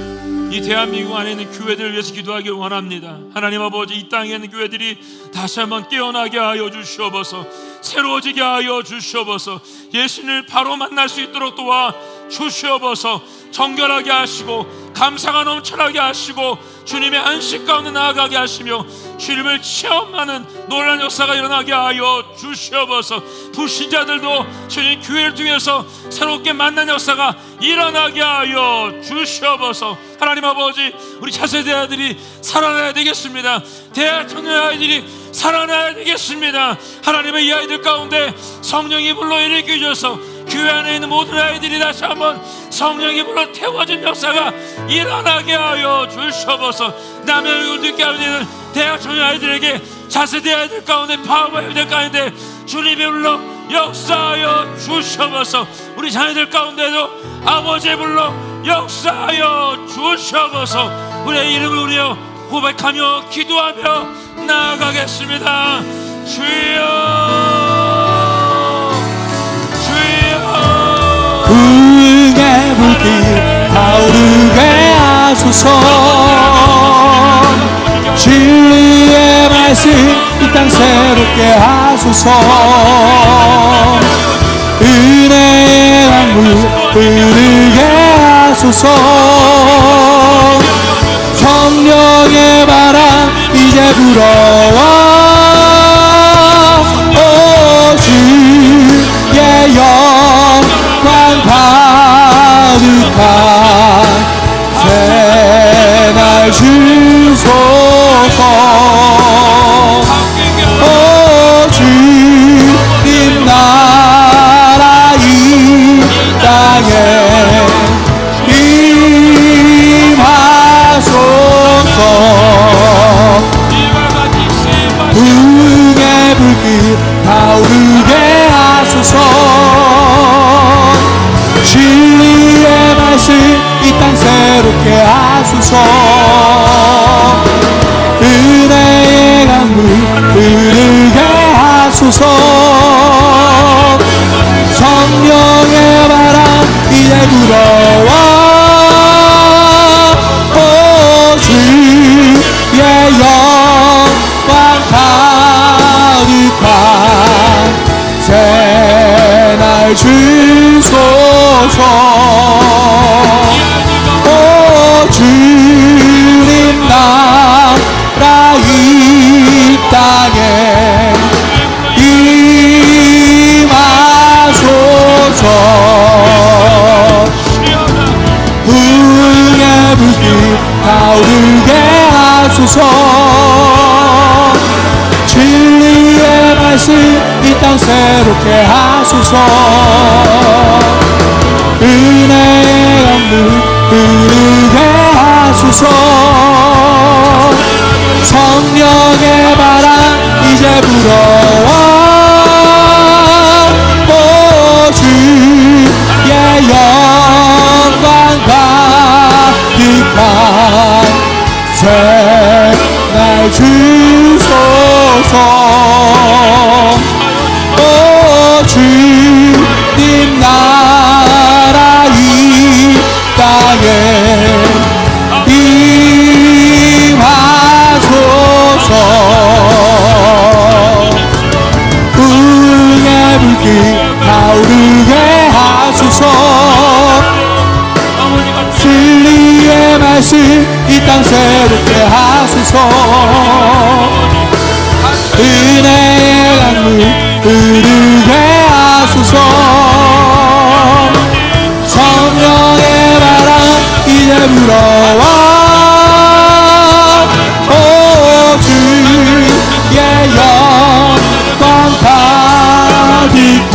이 대한민국 안에 있는 교회들을 위해서 기도하길 원합니다. 하나님 아버지, 이 땅에 있는 교회들이 다시 한번 깨어나게 하여 주시옵소서. 새로워지게 하여 주시옵소서. 예수님을 바로 만날 수 있도록 도와 주시옵소서. 정결하게 하시고 감사가 넘쳐나게 하시고 주님의 안식 가운데 나아가게 하시며 주님을 체험하는 놀라운 역사가 일어나게 하여 주시옵소서. 불신자들도 주님 교회를 통해서 새롭게 만난 역사가 일어나게 하여 주시옵소서. 하나님 아버지, 우리 차세대 아이들이 살아나야 되겠습니다. 대학 청년 아이들이 살아나야 되겠습니다. 하나님의 이 아이들 가운데 성령이 불러 일으켜 주셔서 교회 안에 있는 모든 아이들이 다시 한번 성령이 불러 태워진 역사가 일어나게 하여 주시옵소서. 남의 얼굴 듣게 하는 대학 청년 아이들에게 차세대 아이들 가운데 파워가 될 가운데 주님이 불러 역사하여 주시옵소서. 우리 자녀들 가운데도 아버지의 불러 역사하여 주시옵소서. 우리의 이름을 우리여 고백하며 기도하며 나아가겠습니다. 주여, 불의 불길 타오르게 하소서. 진리의 말씀 이 땅 새롭게 하소서. 은혜의 강물 흐르게 하소서. 성령의 바람 이제 불어와 주소서. 부흥의 불길 타오르게 하소서. 진리의 말씀 이 땅 새롭게 하소서. 은혜의 강물 흐르게 하소서. 성령의 바람 이제 불어와. 오 주의 영광 가득한 새날 주소서. 오 주님 나라 이 땅에 임하소서. 부흥의 불길 타오르게 하소서. 진리의 말씀 이 땅 새롭게 하소서. 은혜의 강물 흐르게 하소서. 성령의 바람 이제 불어와. 오 주의 영광 가득한 새날 주소서. 오 주님 나라 이 땅에 임하소서. 부흥의 불길 타오르게 하소서. 진리의 말씀 이 땅 새롭게 하소서. 은혜의 강물 흐르게 하소서. 성령의 바람 이제 불어와. 오 주의 영광 가득한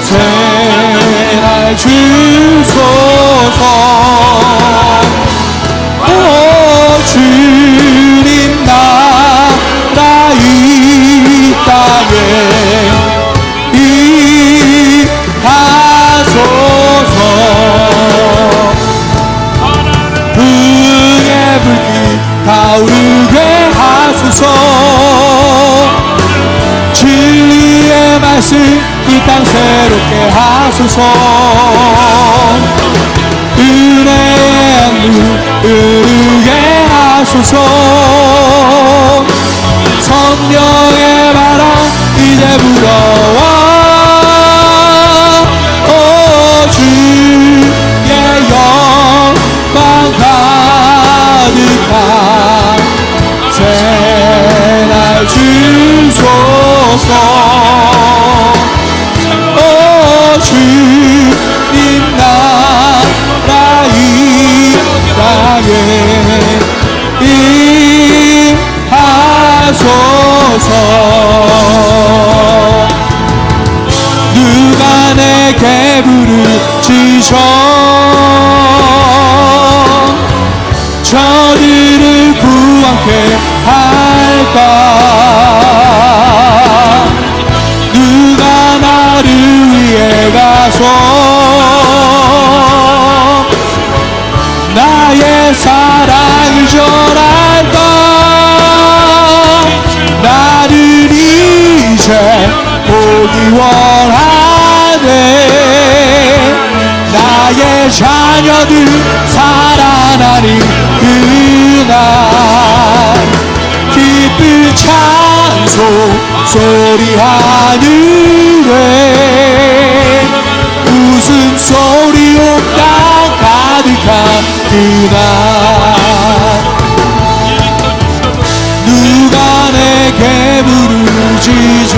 새날 주소서. 오 주님 나라 이 땅에 임하소서. 부흥의 불길 타오르게 하소서. 진리의 말씀 이 땅 새롭게 하소서. 은혜의 강물 흐르게 하소서. 성령의 바람 이제 불어와. 오 주의 영광 가득한 새날 주소서. 오 주님 나라 이 땅에 임하소서. 누가 내게 부르짖어 저들을 구원케 할까. 누가 나를 위해 가서 나의 사랑을 전할까. 나를 이제 보기 원하네. 나의 자녀들 살아나는 그날 기쁜 찬송 소리 하늘에 웃음소리 온 땅 가득한 그날 누가 내게 부르짖어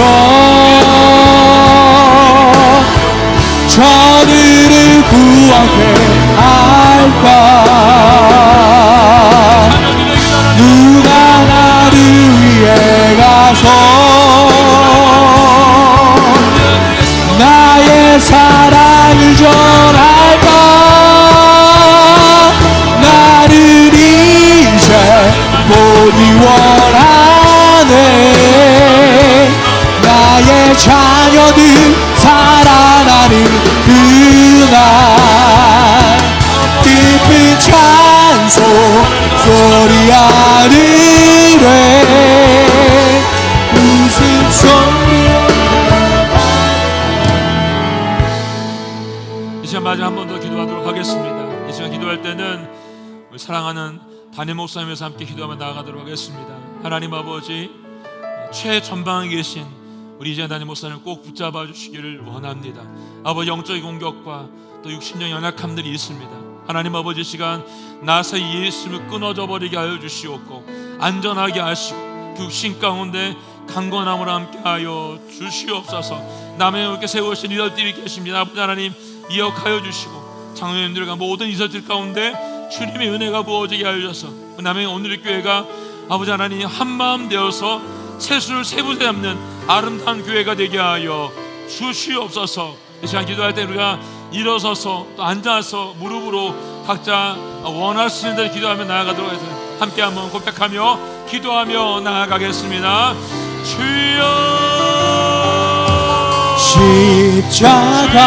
저들을 구원케 할까. 누가 나를 위해 가서 나의 사랑을 전할까. 나를 우리 사랑하는 담임 목사님에서 함께 기도하며 나아가도록 하겠습니다. 하나님 아버지, 최전방에 계신 우리 이재현 담임 목사님을 꼭 붙잡아 주시기를 원합니다. 아버지, 영적인 공격과 또 육신적 연약함들이 있습니다. 하나님 아버지, 시간 나사이 예수님을 끊어져 버리게 하여 주시옵고 안전하게 하시고 육신 가운데 강건함을 함께 하여 주시옵소서. 남의 이렇게 세우신 이들이 계십니다. 아버지 하나님, 이역하여 주시고 장로님들과 모든 이들들 가운데 주님의 은혜가 부어지게 하여 주셔서 남의 오늘의 교회가 아버지 하나님 한마음 되어서 세수를 세부대 잡는 아름다운 교회가 되게 하여 주시옵소서. 이 시간 기도할 때 우리가 일어서서 또 앉아서 무릎으로 각자 원할 수 있는 대로 기도하며 나아가도록 해서 함께 한번 고백하며 기도하며 나아가겠습니다. 주여, 십자가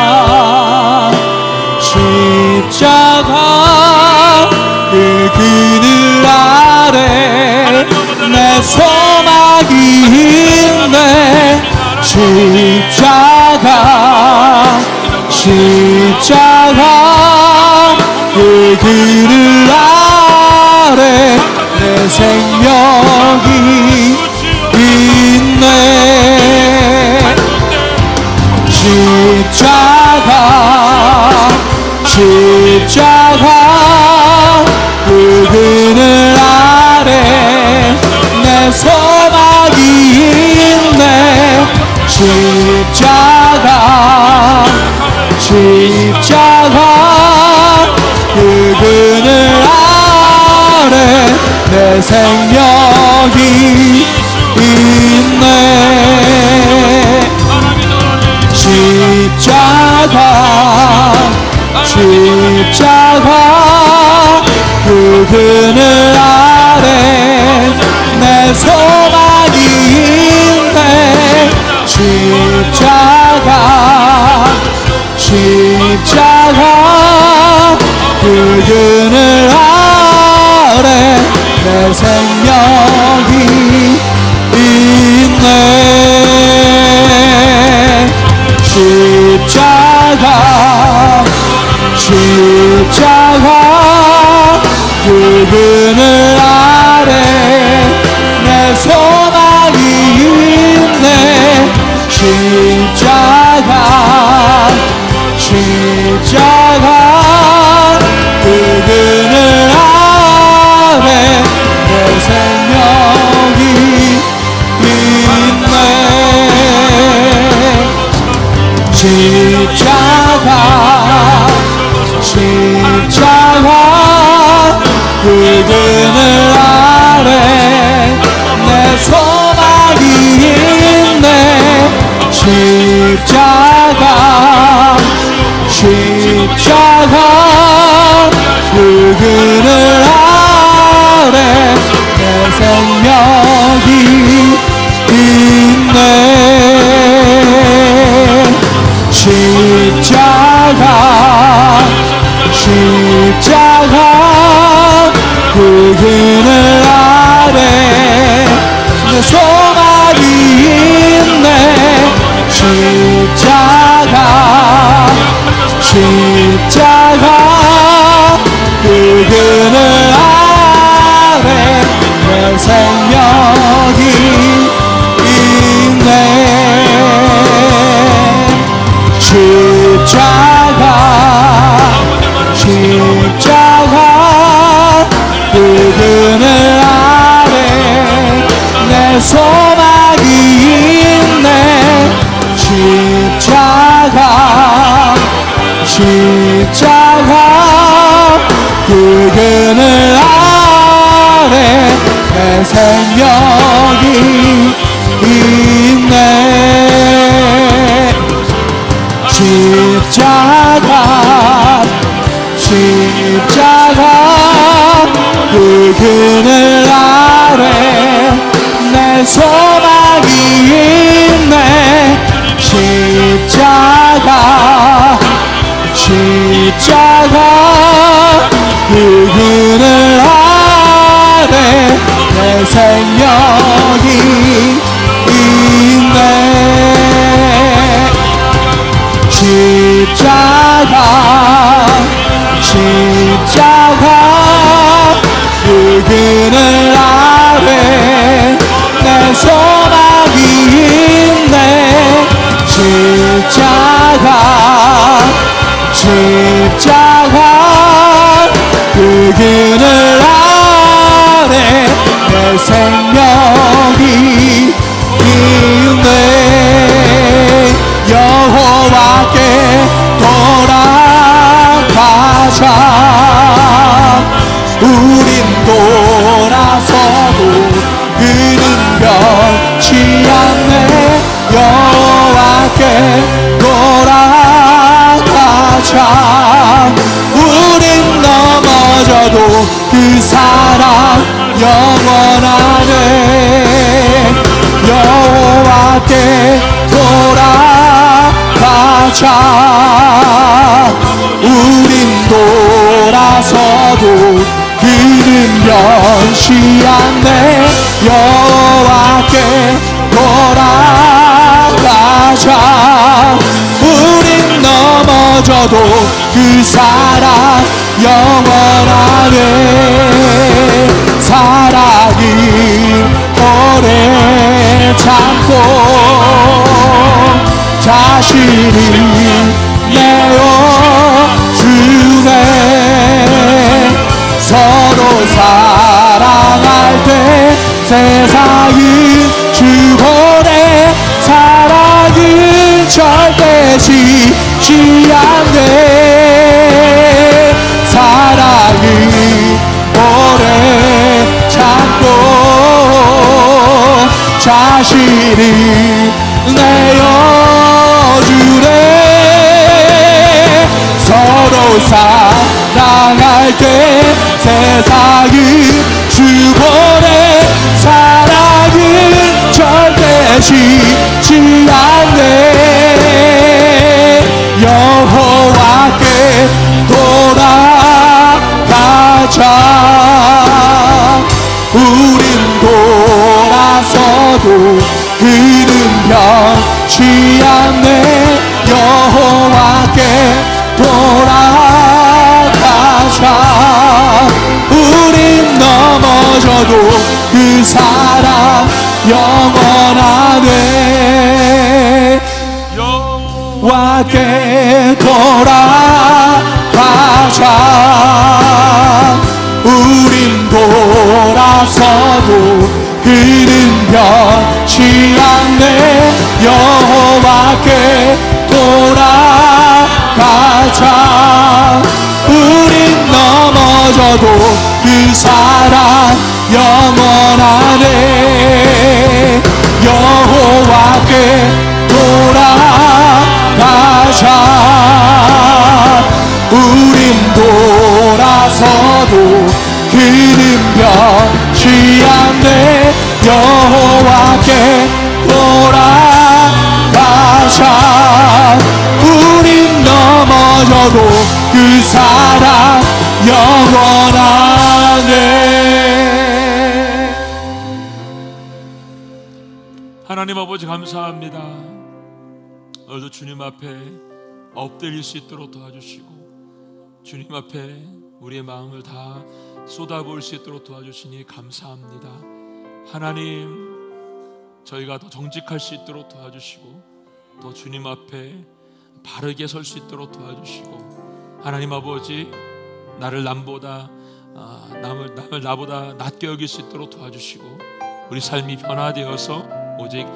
그 그늘 아래 내 소망이 있네. 십자가 그 그늘 아래 내 생명이 있네. 십자가 그 그늘 아래 내 소망이 있네. 십자가 그 그늘 아래 내 생명이 있네. 십자가 그 그늘 아래 내 소망이 있네. 십자가 그 그늘 아래 내 생명이 있네. 십자가 그 그늘 아래 내 소망이 있네. 십자가 그 그늘 아래 내 생명이 있네. 십자가 그 그늘 아래 내 소망이 있네. 십자가 그 그늘 아래 내 생명이 있네. 십자가 그 그늘 아래 내 소망이 있네. 십자가 그 그늘 아래 내 생명이 있네. 십자가 그 그늘 아래 내 소망이 있네. 십자가 그 그늘 아래 내 생명이 있네. 십자가 그 그늘 아래 내 소망이 있네. 십자가 그 그늘 아래 내 생명이 있네. 십자가 그늘 아래 내 생명이 있네. 여호와께 돌아가자. 우린 돌아서도 그는 변치 않네. 여호와께 돌아가자. 우린 넘어져도 그 사랑 영원하네. 여호와께 돌아가자. 우린 돌아서도 그는 변치 않네. 여호와께 돌아가자. 우린 넘어져도 그 사랑 영원하네. 사랑이 오래 참고 자신이 내어주네. 서로 사랑할 때 세상은 주보내. 사랑은 절대 지지 않네. 사랑은 오래 참고 자신을 내어주네. 서로 사랑할 때 세상은 주보내. 사랑은 절대 지지 않네. 여호와께 돌아가자. 우린 돌아서도 그는 변치 않네. 여호와께 돌아가자. 우린 넘어져도 그 사랑 영원하네. 여호와께 돌아가자. 우린 돌아서도 그는 변치 않네. 여호와께 돌아가자. 우린 넘어져도 그 사랑 영원하네. 여호와께 돌아가자. 우린 돌아서도 그는 변치 않네. 여호와께 돌아가자. 우린 넘어져도 그 사랑 영원하네. 하나님 아버지 감사합니다. 오늘도 주님 앞에 엎드릴 수 있도록 도와주시고 주님 앞에 우리의 마음을 다 쏟아부을 수 있도록 도와주시니 감사합니다. 하나님, 저희가 더 정직할 수 있도록 도와주시고 또 주님 앞에 바르게 설 수 있도록 도와주시고 하나님 아버지, 나를 남을 나보다 낮게 여길 수 있도록 도와주시고 우리 삶이 변화되어서 오직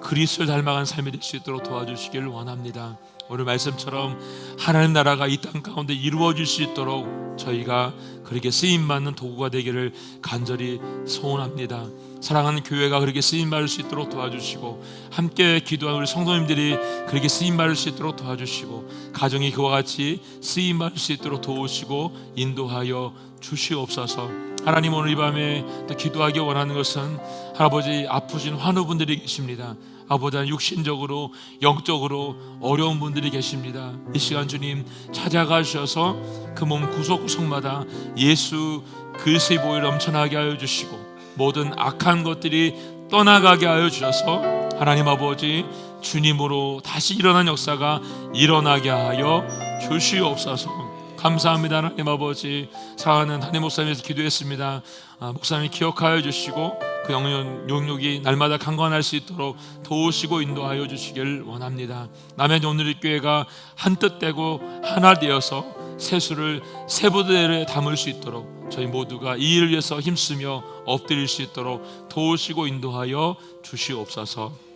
그리스도를 닮아간 삶이 될 수 있도록 도와주시기를 원합니다. 오늘 말씀처럼 하나님 나라가 이 땅 가운데 이루어질 수 있도록 저희가 그렇게 쓰임받는 도구가 되기를 간절히 소원합니다. 사랑하는 교회가 그렇게 쓰임받을 수 있도록 도와주시고 함께 기도하는 우리 성도님들이 그렇게 쓰임받을 수 있도록 도와주시고 가정이 그와 같이 쓰임받을 수 있도록 도우시고 인도하여 주시옵소서. 하나님, 오늘 이 밤에 또 기도하기 원하는 것은 할아버지 아프신 환우분들이 계십니다. 아버지, 육신적으로 영적으로 어려운 분들이 계십니다. 이 시간 주님 찾아가셔서 그 몸 구석구석마다 예수 그리스도의 보혈 넘쳐나게 하여 주시고 모든 악한 것들이 떠나가게 하여 주셔서 하나님 아버지 주님으로 다시 일어난 역사가 일어나게 하여 주시옵소서. 감사합니다. 하나님 아버지, 사랑하는 담임 목사님에서 기도했습니다. 목사님 기억하여 주시고 그 영혼 용력이 날마다 강건할 수 있도록 도우시고 인도하여 주시길 원합니다. 남의 오늘 이 교회가 한뜻 되고 하나 되어서 세수를 세 부대에 담을 수 있도록 저희 모두가 이 일을 위해서 힘쓰며 엎드릴 수 있도록 도우시고 인도하여 주시옵소서.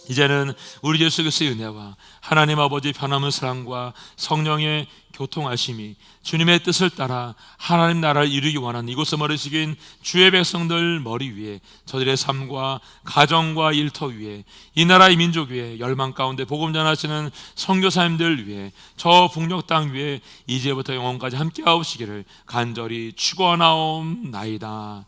이제는 우리 예수 그리스도의 은혜와 하나님 아버지의 변함없는 사랑과 성령의 교통하심이 주님의 뜻을 따라 하나님 나라를 이루기 원하는 이곳에 머리식인 주의 백성들 머리 위에, 저들의 삶과 가정과 일터 위에, 이 나라의 민족 위에, 열방 가운데 복음 전하시는 선교사님들 위에, 저 북녘 땅 위에 이제부터 영원까지 함께 하시기를 간절히 축원하옵나이다.